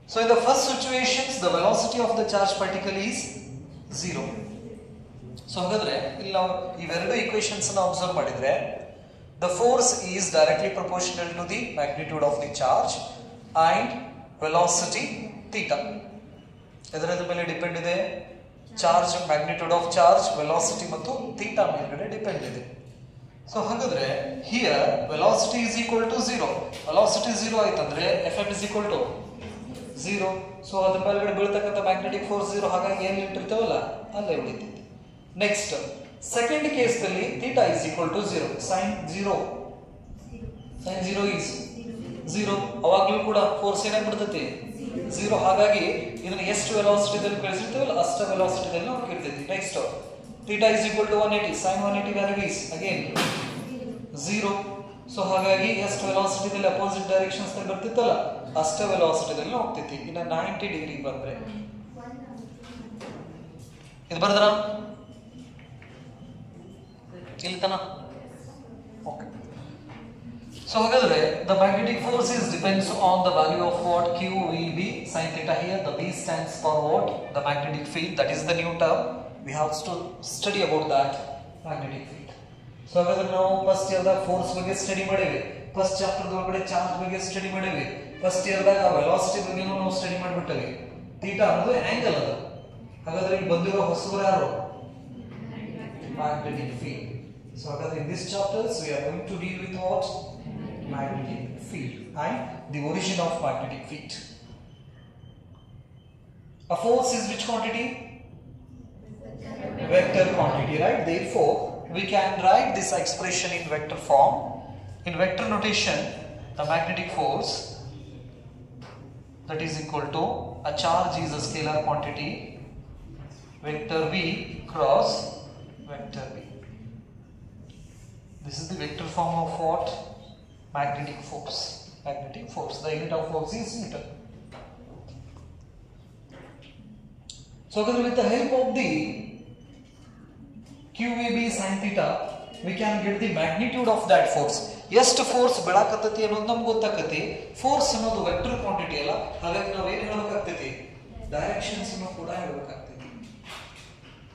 So in the first situations the velocity of the charged particle is 0. So ಹಾಗಾದ್ರೆ ಇಲ್ಲಿ ನಾವು ಇವೆರಡು equations ಅನ್ನು observe ಮಾಡಿದ್ರೆ the force is directly proportional to the magnitude of the charge and velocity theta. ಇದರ ಮೇಲೆ depend ಇದೆ charge, magnitude of charge, velocity ಮತ್ತು ಥೀಟಾ ಮೇಲ್ಗಡೆ ಡಿಪೆಂಡ್ ಇದೆ. ಸೊ ಹಾಗಾದ್ರೆ here velocity is equal to 0. Velocity 0 ಆಯ್ತಂದ್ರೆ Fm is equal to 0. So ಅದ್ರ ಮೇಲ್ಗಡೆ ಬೀಳ್ತಕ್ಕಂಥ ಮ್ಯಾಗ್ನೆಟಿಕ್ ಫೋರ್ಸ್ 0, ಹಾಗಾಗಿ ಏನು ಇಟ್ಟಿರ್ತೇವಲ್ಲ ಅಲ್ಲೇ ಉಳಿತೈತಿ. ನೆಕ್ಸ್ಟ್ ಸೆಕೆಂಡ್ ಕೇಸ್ ನಲ್ಲಿ theta is equal to 0. sin 0 is 0. ಅವಾಗಲೂ ಕೂಡ ಫೋರ್ಸ್ ಏನಾಗ್ಬಿಡ್ತೈತಿ 0. ಹಾಗಾಗಿ ಇದನ್ನ ಎಷ್ಟು ವೆಲಾಸಿಟಿದಲ್ಲಿ ಕಳಿಸಿರ್ತೀವಲ್ಲ ಅಷ್ಟು ವೆಲಾಸಿಟಿದಲ್ಲಿ ನಾವು ಕೇಳ್ತೈತಿ. Next theta is equal to 180. sin 180 value is again 0. So ಹಾಗಾಗಿ ಎಷ್ಟು ವೆಲಾಸಿಟಿದಲ್ಲಿ ಅಪೋಸಿಟ್ ಡೈರೆಕ್ಷನ್ಸ್ ನಲ್ಲಿ ಬರ್ತಿತ್ತಲ್ಲ ಅಷ್ಟೇ ವೆಲಾಸಿಟಿದಲ್ಲಿ ಹೋಗ್ತೈತಿ. ಇನ್ನ 90 ಡಿಗ್ರಿ ಬಂದ್ರೆ ಇದು ಬರ್ದ್ರ ಇಲ್ಲಿ ತನ ಓಕೆ. So ಹಾಗಾದ್ರೆ the magnetic force depends on the value of what q v b sin theta. Here the b stands for what? The magnetic field. That is the new term. We have to study about that magnetic field. So ಹಾಗಾದ್ರೆ ನಾವು first year ದಾಗ force ಬಗ್ಗೆ study ಮಾಡೇವೆ, first chapter ಒಳಗಡೆ charge ಬಗ್ಗೆ study ಮಾಡೇವೆ, first year ದಾಗ velocity ಬಗ್ಗೆ ನಾವು study ಮಾಡಿಬಿಟ್ಟೇವೆ. Theta ಅನ್ನೋದು ಆಂಗಲ್ ಅದು. ಹಾಗಾದ್ರೆ ಇಲ್ಲಿ ಬಂದಿರೋ ಹೊಸಬರು ಯಾರು? magnetic field. So ಹಾಗಾದ್ರೆ in this chapters we are going to deal with what? Magnetic field and the origin of magnetic field. A force is which quantity? Vector quantity, right? Therefore we can write this expression in vector form. In vector notation, the magnetic force that is equal to a charge is a scalar quantity, vector v cross vector v. This is the vector form of what? Magnetic force. Magnetic force. The unit of force is Newton. So with the help of the QVB sin theta, we can get the magnitude of that force. ಎಷ್ಟು force ಬೆಳಕತ್ತತಿ ಅನ್ನೋದು ನಮ್ಗೆ ಗೊತ್ತಾಗತ್ತೆ. Force ಅನ್ನೋದು vector quantity ಅಲ್ಲ, ಹಾಗಾಗಿ ನಾವು ಏನು ಹೇಳಬೇಕಾಗ್ತೈತಿ? Directions ಅನ್ನು ಕೂಡ ಹೇಳಬೇಕಾಗ್ತೈತಿ.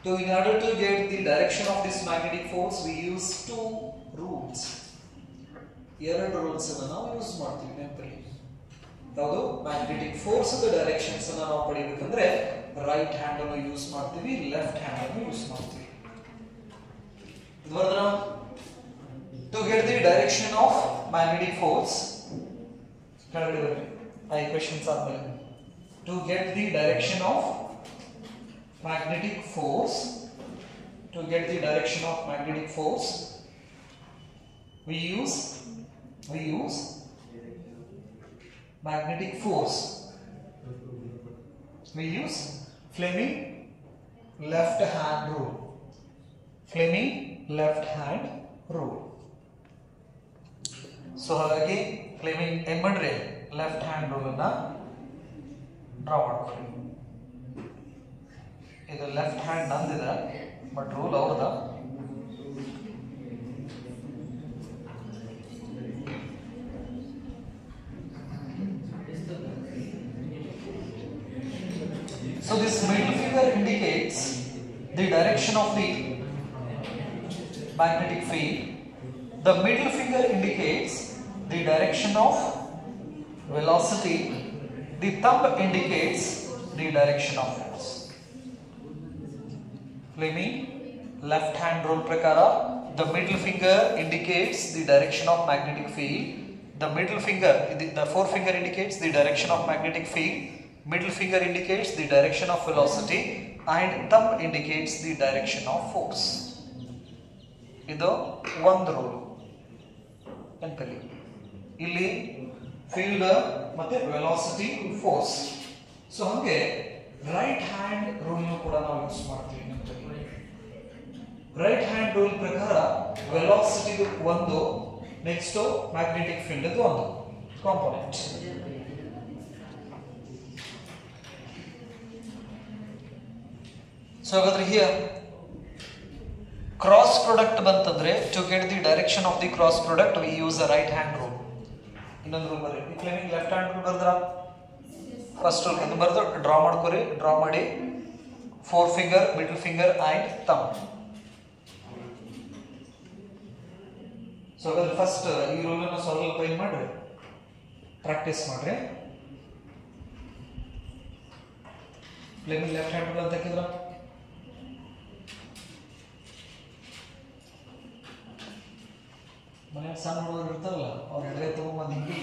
So in order to get the direction of this magnetic force, we use two rules. ಎರಡು ರೂಲ್ಸ್ ಅನ್ನು ನಾವು ಯೂಸ್ ಮಾಡ್ತೀವಿ ನೆನಪಲ್ಲಿ. ಯಾವುದು? ಮ್ಯಾಗ್ನೆಟಿಕ್ ಫೋರ್ಸ್ ದ ಡೈರೆಕ್ಷನ್ಸ್ ಅನ್ನು ನಾವು ಪಡೆಯಬೇಕಂದ್ರೆ ರೈಟ್ ಹ್ಯಾಂಡ್ ಅನ್ನು ಯೂಸ್ ಮಾಡ್ತೀವಿ, ಲೆಫ್ಟ್ ಹ್ಯಾಂಡ್ ಅನ್ನು ಯೂಸ್ ಮಾಡ್ತೀವಿ. To get the direction of magnetic force, equations are there. To get the direction of magnetic force, we use magnetic force. We use Fleming left hand rule. Fleming left hand rule. So ಹಾಗಾಗಿ Fleming ಏನು ಮಾಡ್ರಿ left hand rule ಅನ್ನ draw ಮಾಡ್ಕೊಳ್ಳಿ. ಇದು left hand ನಂದಿದೆ but rule ಅವ್ರದ. So this middle finger indicates the direction of the magnetic field. The middle finger indicates the direction of velocity. The thumb indicates the direction of force. Fleming left hand rule prakara, the middle finger indicates the direction of magnetic field. The middle finger, the forefinger indicates the direction of magnetic field. Middle finger indicates the direction of velocity and thumb indicates the direction of force. ಇದು ಒಂದು rule ನೆನಪಲ್ಲಿ. ಇಲ್ಲಿ field ಮತ್ತೆ velocity force. So ಹಾಗೆ right hand rule ಕೂಡ ನಾವು use ಮಾಡ್ತೀವಿ ನೆನಪಲ್ಲಿ. ರೈಟ್ ಹ್ಯಾಂಡ್ ರೂಲ್ ಪ್ರಕಾರ ವೆಲಾಸಿಟಿ ಒಂದು, ನೆಕ್ಸ್ಟ್ ಮ್ಯಾಗ್ನೆಟಿಕ್ ಫೀಲ್ಡ್ ಒಂದು ಕಾಂಪೋನೆಂಟ್. ಸೊ ಹಾಗಾದ್ರೆ ಹಿಯರ್ ಕ್ರಾಸ್ ಪ್ರಾಡಕ್ಟ್ ಬಂತಂದ್ರೆ to get the direction of the cross product we use a right hand rule. ಇನ್ನೊಂದು ರೂಲ್ ಬರೀ ಫ್ಲೇಮಿಂಗ್ ಲೆಫ್ಟ್ ಹ್ಯಾಂಡ್ ರೂಲ್ ಬರ್ದ್ರ first rule ಎಂದು ಬರ್ದು ಡ್ರಾ ಮಾಡ್ಕೊರಿ. ಡ್ರಾ ಮಾಡಿ 4 finger, middle finger and thumb. So ಹಾಗಾದ್ರೆ first ಈ ರೂಲ್ ಅನ್ನು ಸ್ವಲ್ಪ ಏನ್ ಮಾಡ್ರಿ, ಪ್ರಾಕ್ಟೀಸ್ ಮಾಡ್ರಿ. ಫ್ಲೇಮಿಂಗ್ ಲೆಫ್ಟ್ ಹ್ಯಾಂಡ್ ರೂಲ್ ಅಂತ ಹಾಕಿದ್ರ ಮನೆ ಸಣ್ಣ ಹುಡುಗರು ಇರ್ತಾರಲ್ಲ ಅವ್ರ ಎಡಗೈ ತಗೊಂಡ್ಬಂದು ಹಿಂಗೆ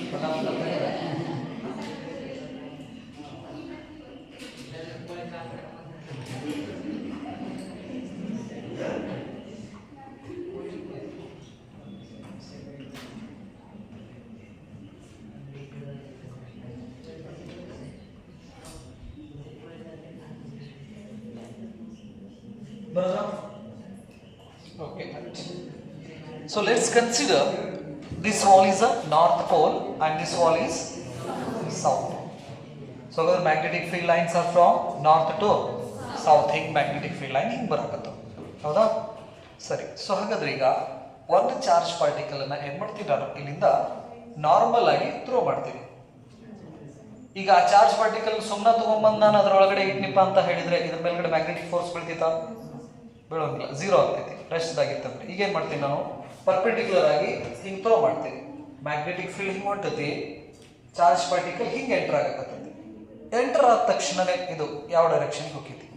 okay. So let's consider this wall is a north pole and this wall is south pole. So the magnetic field lines are from north to south. Hing magnetic field line hing ಬರಕತ್ತು ಹೌದಾ? ಸರಿ. So ಹಾಗಾದ್ರೆ ಈಗ ಒಂದು charge particle ಅನ್ನ ಏನ್ ಮಾಡ್ತೀವಿ, ನಾನು ಇಲ್ಲಿಂದ ನಾರ್ಮಲ್ ಆಗಿ ಥ್ರೋ ಮಾಡ್ತೀವಿ. ಈಗ ಆ ಚಾರ್ಜ್ ಪಾರ್ಟಿಕಲ್ ಸುಮ್ಮನೆ ತಗೊಂಡ್ಬಂದು ನಾನು ಅದರೊಳಗಡೆ ಇಟ್ನಿಪ್ಪ ಅಂತ ಹೇಳಿದ್ರೆ ಇದ್ರ ಮೇಲ್ಗಡೆ ಮ್ಯಾಗ್ನೆಟಿಕ್ ಫೋರ್ಸ್ ಬೀಳ್ತಿತ್ತಾ? ಬೀಳೋಂಗಿಲ್ಲ, ಝೀರೋ ಆಗ್ತೈತಿ. ರೆಸ್ಟ್ ಆಗಿತ್ತಂದ್ರೆ ಈಗ ಏನ್ ಮಾಡ್ತೀನಿ ನಾನು, ಪರ್ಪೆಂಡಿಕ್ಯುಲರ್ ಆಗಿ ಹಿಂಗ್ ಥ್ರೋ ಮಾಡ್ತೀನಿ. ಮ್ಯಾಗ್ನೆಟಿಕ್ ಫೀಲ್ಡ್ ಹಿಂಗ್ ಹೊಂಟತಿ, ಚಾರ್ಜ್ ಪಾರ್ಟಿಕಲ್ ಹಿಂಗ್ ಎಂಟರ್ ಆಗಕತ್ತೈತಿ. ಎಂಟರ್ ಆದ ತಕ್ಷಣನೇ ಇದು ಯಾವ ಡೈರೆಕ್ಷನ್ ಹೋಗ್ತೈತಿ?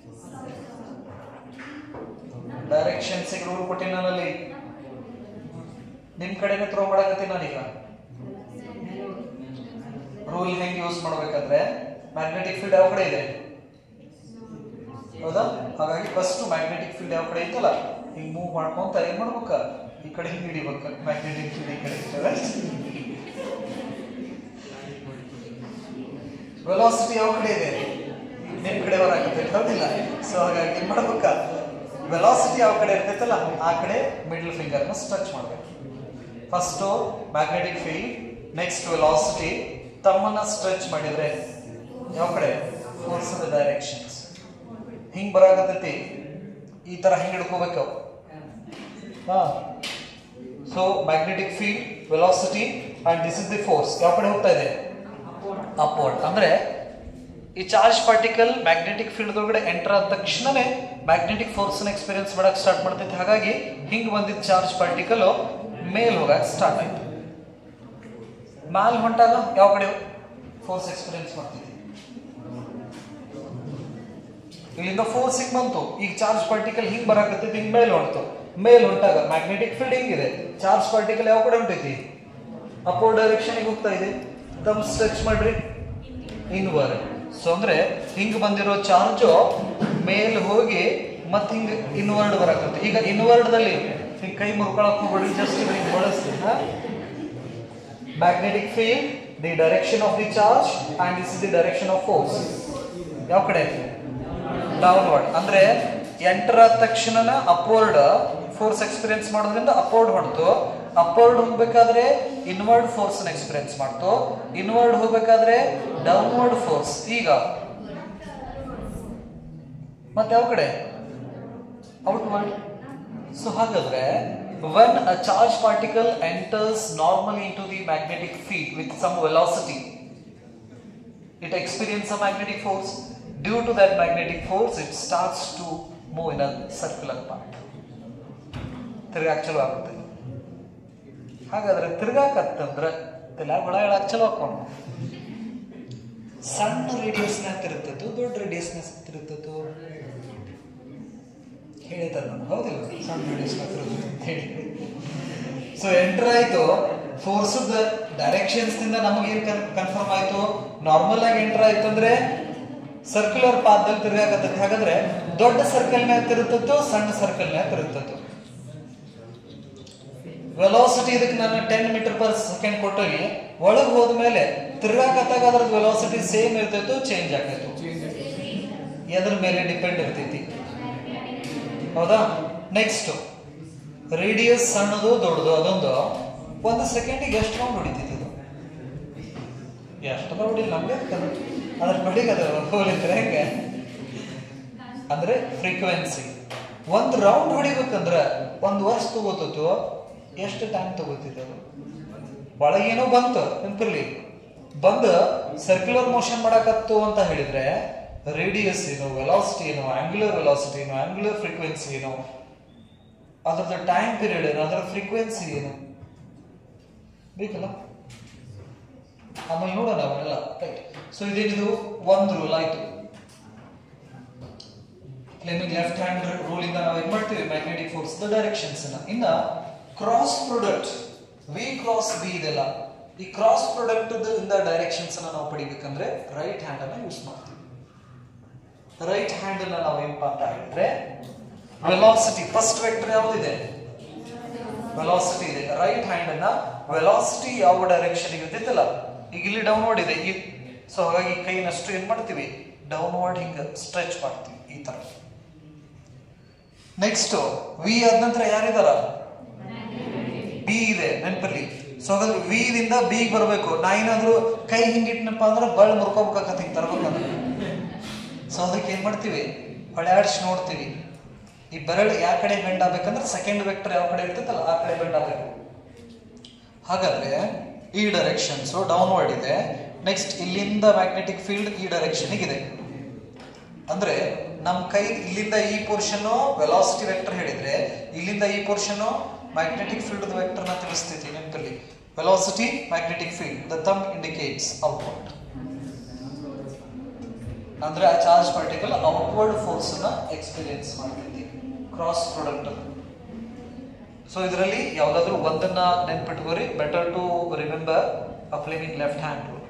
ಡೈರೆಕ್ಷನ್ಸ್ ರೂಲ್ ಕೊಟ್ಟಿನಿ ನಾನಲ್ಲಿ, ನಿಮ್ ಕಡೆನೆ ಥ್ರೋ ಮಾಡಕತ್ತೀನಿ ನಾನೀಗ. ರೂಲ್ ಹೆಂಗ್ ಯೂಸ್ ಮಾಡ್ಬೇಕಂದ್ರೆ ಮ್ಯಾಗ್ನೆಟಿಕ್ ಫೀಲ್ಡ್ ಯಾವ ಕಡೆ ಇದೆ ಹೌದಾ? ಹಾಗಾಗಿ ಫಸ್ಟ್ ಮ್ಯಾಗ್ನೆಟಿಕ್ ಫೀಲ್ಡ್ ಯಾವ ಕಡೆ ಐತಲ್ಲ ಹಿಂಗ್ ಮೂವ್ ಮಾಡ್ಕೊಂತ ಏನ್ ಮಾಡ್ಬೇಕ, ಈ ಕಡೆ ಹಿಂಗ್ ಹಿಡಿಬೇಕ. ಮ್ಯಾಗ್ನೆಟಿಕ್ ಫೀಲ್ಡ್ ಈ ಕಡೆ ಇರ್ತದೆ. ವೆಲಾಸಿಟಿ ಯಾವ ಕಡೆ ಇದೆ, ನಿಮ್ ಕಡೆ ಬರಾಕತ್ತೈತೆ ಹೌದಿಲ್ಲ? ಸೊ ಹಾಗಾಗಿ ಏನ್ ಮಾಡ್ಬೇಕ, ವೆಲಾಸಿಟಿ ಯಾವ ಕಡೆ ಇರ್ತೈತಲ್ಲ ಆ ಕಡೆ ಮಿಡಲ್ ಫಿಂಗರ್ ನ ಸ್ಟ್ರೆಚ್ ಮಾಡ್ಬೇಕು. First magnetic field, next velocity. ತಮ್ಮನ್ನ ಸ್ಟ್ರೆಚ್ ಮಾಡಿದ್ರೆ ಯಾವ ಕಡೆ, ಫೋರ್ಸ್ ದ ಡೈರೆಕ್ಷನ್ಸ್ ಹಿಂಗ್ ಬರಾಕತ್ತೈತಿ, ಈ ತರ ಹಿಂಗ್ ಹಿಡ್ಕೋಬೇಕು. ಹಾ, so magnetic field, velocity and this is the force ಯಾವ ಕಡೆ ಹೋಗ್ತಾ ಇದೆ, ಅಪ್ವರ್ಡ್. ಅಂದ್ರೆ ಈ ಚಾರ್ಜ್ ಪಾರ್ಟಿಕಲ್ ಮ್ಯಾಗ್ನೆಟಿಕ್ ಫೀಲ್ಡ್ ಒಳಗಡೆ ಎಂಟರ್ ಆದ ತಕ್ಷಣನೇ ಮ್ಯಾಗ್ನೆಟಿಕ್ ಫೋರ್ಸ್ ನ ಎಕ್ಸ್ಪೀರಿಯನ್ಸ್ ಮಾಡಕ್ ಸ್ಟಾರ್ಟ್ ಮಾಡ್ತೈತಿ. ಹಾಗಾಗಿ ಹಿಂಗ್ ಬಂದಿದ್ದ ಚಾರ್ಜ್ ಪಾರ್ಟಿಕಲ್ ಮೇಲ್ ಹೋಗಕ್ ಸ್ಟಾರ್ಟ್ ಆಯ್ತು. ಮ್ಯಾಲ್ ಹೊಂಟಾಗ ಯಾವ ಕಡೆ ಫೋರ್ಸ್ ಎಕ್ಸ್ಪೀರಿಯನ್ಸ್ ಮಾಡ್ತೈತಿ, ಇಲ್ಲಿಂದ ಫೋರ್ಸ್ ಹಿಂಗ್ ಬಂತು. ಈಗ ಚಾರ್ಜ್ ಪಾರ್ಟಿಕಲ್ ಹಿಂಗ್ ಬರಾಕತ್ತೈತಿ, ಹಿಂಗ್ ಮೇಲ್ ಹೊಂಟು. ಮೇಲ್ ಹೊಂಟಾಗ ಮ್ಯಾಗ್ನೆಟಿಕ್ ಫೀಲ್ಡ್ ಹಿಂಗಿದೆ, ಚಾರ್ಜ್ ಪಾರ್ಟಿಕಲ್ ಯಾವ ಕಡೆ ಹೊಂಟೈತಿ, ಅಪೋರ್ಡ್ ಡೈರೆಕ್ಷನ್ ಹೋಗ್ತಾ ಇದೆ. ತಮ್ಮ ಸ್ಟ್ರೆಚ್ ಮಾಡ್ರಿ ಇನ್ವರ್ಡ್. ಸೊ ಅಂದ್ರೆ ಹಿಂಗ್ ಬಂದಿರೋ ಚಾರ್ಜ್ ಮೇಲ್ ಹೋಗಿ ಮತ್ತೆ ಹಿಂಗ್ ಇನ್ವರ್ಡ್ ಬರಾಕತ್ತೆ. ಈಗ ಇನ್ವರ್ಡ್ ದಲ್ಲಿ ಹಿಂಗ್ ಕೈ ಮುರ್ಕೊಳಕ್ ಹೋಗ್ಬೇಡಿ, ಜಸ್ಟ್ ಹಿಂಗ್ ಬಳಸ್ತೀನಿ. Magnetic field, the direction of the charge and this is the direction of force ಯಾವ ಕಡೆ, ಡೌನ್ವರ್ಡ್. ಅಂದ್ರೆ ಎಂಟರ್ ಆದ ತಕ್ಷಣ ಅಪ್ವರ್ಡ್ ಫೋರ್ಸ್ ಎಕ್ಸ್ಪೀರಿಯನ್ಸ್ ಮಾಡೋದ್ರಿಂದ ಅಪ್ವರ್ಡ್ ಹೊಡ್ತು. ಅಪ್ವರ್ಡ್ ಹೋಗ್ಬೇಕಾದ್ರೆ ಇನ್ವರ್ಡ್ ಫೋರ್ಸ್ ಎಕ್ಸ್ಪೀರಿಯನ್ಸ್ ಮಾಡ್ತು. ಇನ್ವರ್ಡ್ ಹೋಗ್ಬೇಕಾದ್ರೆ ಡೌನ್ವರ್ಡ್ ಫೋರ್ಸ್. ಈಗ ಮತ್ತೆ ಯಾವ ಕಡೆ, ಔಟ್ವರ್ಡ್. ಸೊ ಹಾಗಾದ್ರೆ when a charge particle enters normally into the magnetic field with some velocity, it experiences a magnetic force. Due to that magnetic force, it starts to move in a circular path. ತಿರ್ಗಾಕ್ ಚಲೋ ಆಗುತ್ತೆ. ಹಾಗಾದ್ರೆ ತಿರ್ಗಾಕತ್ತಂದ್ರೆ ತಲೆ ಒಳ ಹೇಳಕ್ ಚಲೋ ಹಾಕೊಂಡು ಸಣ್ಣ ರೇಡಿಯಸ್ನ ತಿರುತ್ತದ್ದು, ದೊಡ್ಡ ರೇಡಿಯಸ್ನ ತಿರುತ್ತದ್ದು ಹೇಳಿದ್ದಾರೆ ನಾನು, ಹೌದಿಲ್ಲ? ಸಣ್ಣ ರೇಡಿಯಸ್ನ ತಿರುಗುತ್ತೆ ಅಂತ ಹೇಳಿ. ಸೊ ಎಂಟರ್ ಆಯ್ತು, ಫೋರ್ಸ್ ಡೈರೆಕ್ಷನ್ಸ್ ನಿಂದ ನಮಗೇನು ಕನ್ಫರ್ಮ್ ಆಯ್ತು, ನಾರ್ಮಲ್ ಆಗಿ ಎಂಟರ್ ಆಯ್ತು ಅಂದ್ರೆ ಸರ್ಕ್ಯುಲರ್ ಪಾತ್ದಲ್ಲಿ ತಿರುಗಾಕತ್ತೈತಿ. ಹಾಗಾದ್ರೆ ದೊಡ್ಡ ಸರ್ಕಲ್ ನ್ಯಾಗ ತಿರುತ್ತದ್ದು, ಸಣ್ಣ ಸರ್ಕಲ್ ನ್ಯಾಗ ತಿರುತ್ತದ್ದು. ವೆಲಾಸಿಟಿ ಇದಕ್ಕೆ ನಾನು 10 ಮೀಟರ್ ಪರ್ ಸೆಕೆಂಡ್ ಕೊಟ್ಟೋಗಿ ಒಳಗೆ ಹೋದ್ಮೇಲೆ ತಿರ್ಗಾಕತ್ತಾಗ ಅದ್ರದ್ದು ವೆಲಾಸಿಟಿ ಸೇಮ್ ಇರ್ತೈತು, ಚೇಂಜ್ ಆಗ್ತೈತು. ಎದ್ರ ಮೇಲೆ ಡಿಪೆಂಡ್ ಇರ್ತೈತಿ, ಹೌದಾ? ನೆಕ್ಸ್ಟ್ ರೇಡಿಯಸ್ ಸಣ್ಣದು ದೊಡ್ಡದು ಅದೊಂದು 1 ಸೆಕೆಂಡಿಗೆ ಎಷ್ಟು ರೌಂಡ್ ಹೊಡಿತೈತಿ ಇದು? ಎಷ್ಟು ಹೊಡಿಲ್ಲ ನಮ್ಗೆ ಅದ್ರ ಬಡಿಗೆ ಅದು ಹೋಲಿದ್ರೆ ಹೆಂಗೆ ಅಂದ್ರೆ ಫ್ರೀಕ್ವೆನ್ಸಿ. ಒಂದು ರೌಂಡ್ ಹೊಡಿಬೇಕಂದ್ರೆ 1 ವರ್ಷ ತಗೋತತ್ತು, ಎಷ್ಟು ಟೈಮ್ ತಗೋತಿತ್ತು? ಒಳಗೇನೋ ಬಂತು ನೆನಪಿರ್ಲಿ, ಬಂದು ಸರ್ಕ್ಯುಲರ್ ಮೋಷನ್ ಮಾಡಕತ್ತು ಅಂತ ಹೇಳಿದ್ರೆ ರೇಡಿಯಸ್ ಏನು, ವೆಲಾಸಿಟಿ ಏನು, ಆಂಗ್ಯುಲರ್ ವೆಲಾಸಿಟಿ ಏನು, ಆಂಗ್ಯುಲರ್ ಫ್ರೀಕ್ವೆನ್ಸಿ ಏನು, ಅದರದ ಟೈಮ್ ಪೀರಿಯಡ್ ಏನು, ಅದರ ಫ್ರೀಕ್ವೆನ್ಸಿ ಏನು ಬೇಕಲ್ಲ. ಆಮೇಲೆ ನೋಡೋಣ ಅವೆಲ್ಲ. ರೈಟ್. ಸೊ ಇದೇನಿದು ಒಂದು ರೂಲ್ ಆಯ್ತು. ಫ್ಲೇಮಿಂಗ್ ಲೆಫ್ಟ್ ಹ್ಯಾಂಡ್ ರೂಲ್ ಇಂದ ನಾವು ಏನ್ ಮಾಡ್ತೀವಿ, ಮ್ಯಾಗ್ನೆಟಿಕ್ ಫೋರ್ಸ್ ದ ಡೈರೆಕ್ಷನ್ಸ್ ಇನ್ನ cross product V cross B ಇದೆಲ್ಲ, ಈ ಕ್ರಾಸ್ ಪ್ರಾಡಕ್ಟ್ ಇಂದ ಡೈರೆಕ್ಷನ್ಸ್ ನಾವು ಪಡಿಬೇಕಂದ್ರೆ ರೈಟ್ ಹ್ಯಾಂಡ್ ಅನ್ನ ಯೂಸ್ ಮಾಡ್ತೀವಿ. ರೈಟ್ ಹ್ಯಾಂಡ್ ಅನ್ನ ನಾವು ಏನಪ್ಪ ಅಂತ ಹೇಳಿದ್ರೆ ವೆಲಾಸಿಟಿ ಫಸ್ಟ್ ವೆಕ್ಟರ್ ಯಾವ್ದಿದೆ, ವೆಲಾಸಿಟಿ ಇದೆ. ರೈಟ್ ಹ್ಯಾಂಡ್ ಅನ್ನ ವೆಲಾಸಿಟಿ ಯಾವ ಡೈರೆಕ್ಷನ್ ಇರ್ತಿತ್ತಲ್ಲ, ಈಗ ಇಲ್ಲಿ ಡೌನ್ವರ್ಡ್ ಇದೆ, ಸೊ ಹಾಗಾಗಿ ಕೈನಷ್ಟು ಏನ್ ಮಾಡ್ತೀವಿ, ಡೌನ್ವರ್ಡ್ ಹಿಂಗ ಸ್ಟ್ರೆಚ್ ಮಾಡ್ತೀವಿ ಈ ತರ. ನೆಕ್ಸ್ಟ್ ವಿ ಆದ ನಂತರ ಯಾರಿದಾರ, ಬಿ ಇದೆ ನೆನಪಲ್ಲಿ. ಸೊ ಹಾಗಾದ್ರೆ ವಿ ದಿಂದ ಬಿ ಬರಬೇಕು. ನಾ ಏನಾದ್ರು ಕೈ ಹಿಂಗಿಟ್ನಪ್ಪ ಅಂದ್ರೆ ಬಳ್ಳ ಮುರ್ಕೋಬೇಕಾಗತ್ತೆ ಹಿಂಗ್ ತರ್ಬೇಕಂದ್ರೆ. ಸೊ ಅದಕ್ಕೆ ಏನ್ ಮಾಡ್ತೀವಿ, ಹೊಳೆಯಾಡ್ಸಿ ನೋಡ್ತೀವಿ ಈ ಬೆರಳು ಯಾವ ಕಡೆ ಬೆಂಡ್ ಆಗ್ಬೇಕಂದ್ರೆ ಸೆಕೆಂಡ್ ವೆಕ್ಟರ್ ಯಾವ ಕಡೆ ಇರ್ತೈತಲ್ಲ ಆ ಕಡೆ ಬೆಂಡ್ ಆಗ್ಬೇಕು. ಹಾಗಾದ್ರೆ ಈ ಡೈರೆಕ್ಷನ್ಸ್ ಡೌನ್ವರ್ಡ್ ಇದೆ. ನೆಕ್ಸ್ಟ್ ಇಲ್ಲಿಂದ ಮ್ಯಾಗ್ನೆಟಿಕ್ ಫೀಲ್ಡ್ ಈ ಡೈರೆಕ್ಷನ್ ಇದೆ. ಅಂದ್ರೆ ನಮ್ ಕೈ ಇಲ್ಲಿಂದ ಈ ಪೋರ್ಷನ್ ವೆಲಾಸಿಟಿ ವೆಕ್ಟರ್ ಹೇಳಿದ್ರೆ ಇಲ್ಲಿಂದ ಈ ಪೋರ್ಷನ್ ಮ್ಯಾಗ್ನೆಟಿಕ್ ಫೀಲ್ಡ್ ವೆಕ್ಟರ್ ನ ತಿಳಿಸ್ತೈತಿ ನೆನಪಲ್ಲಿ. Velocity magnetic field, the thumb indicates outward. ಅಂದ್ರೆ ಆ ಚಾರ್ಜ್ ಪಾರ್ಟಿಕಲ್ ಔಟ್ವರ್ಡ್ ಫೋರ್ಸ್ ನ ಎಕ್ಸ್ಪೀರಿಯನ್ಸ್ ಮಾಡ್ತೈತಿ ಕ್ರಾಸ್ ಪ್ರಾಡಕ್ಟ್. ಸೊ ಇದರಲ್ಲಿ ಯಾವ್ದಾದ್ರು ಒಂದನ್ನ ನೆನ್ಪಿಟ್ಕೋರಿ. Better to remember a Fleming left hand rule.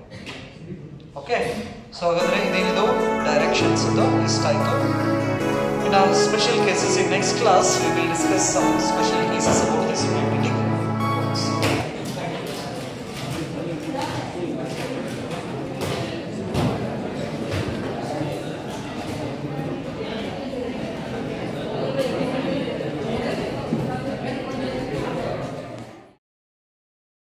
Okay. So ಹಾಗಾದ್ರೆ ಇದೇನಿದು ಡೈರೆಕ್ಷನ್ಸ್ ಇಷ್ಟ ಆಯ್ತು. ಇನ್ನು special cases in next class we will discuss some special cases about this magnetic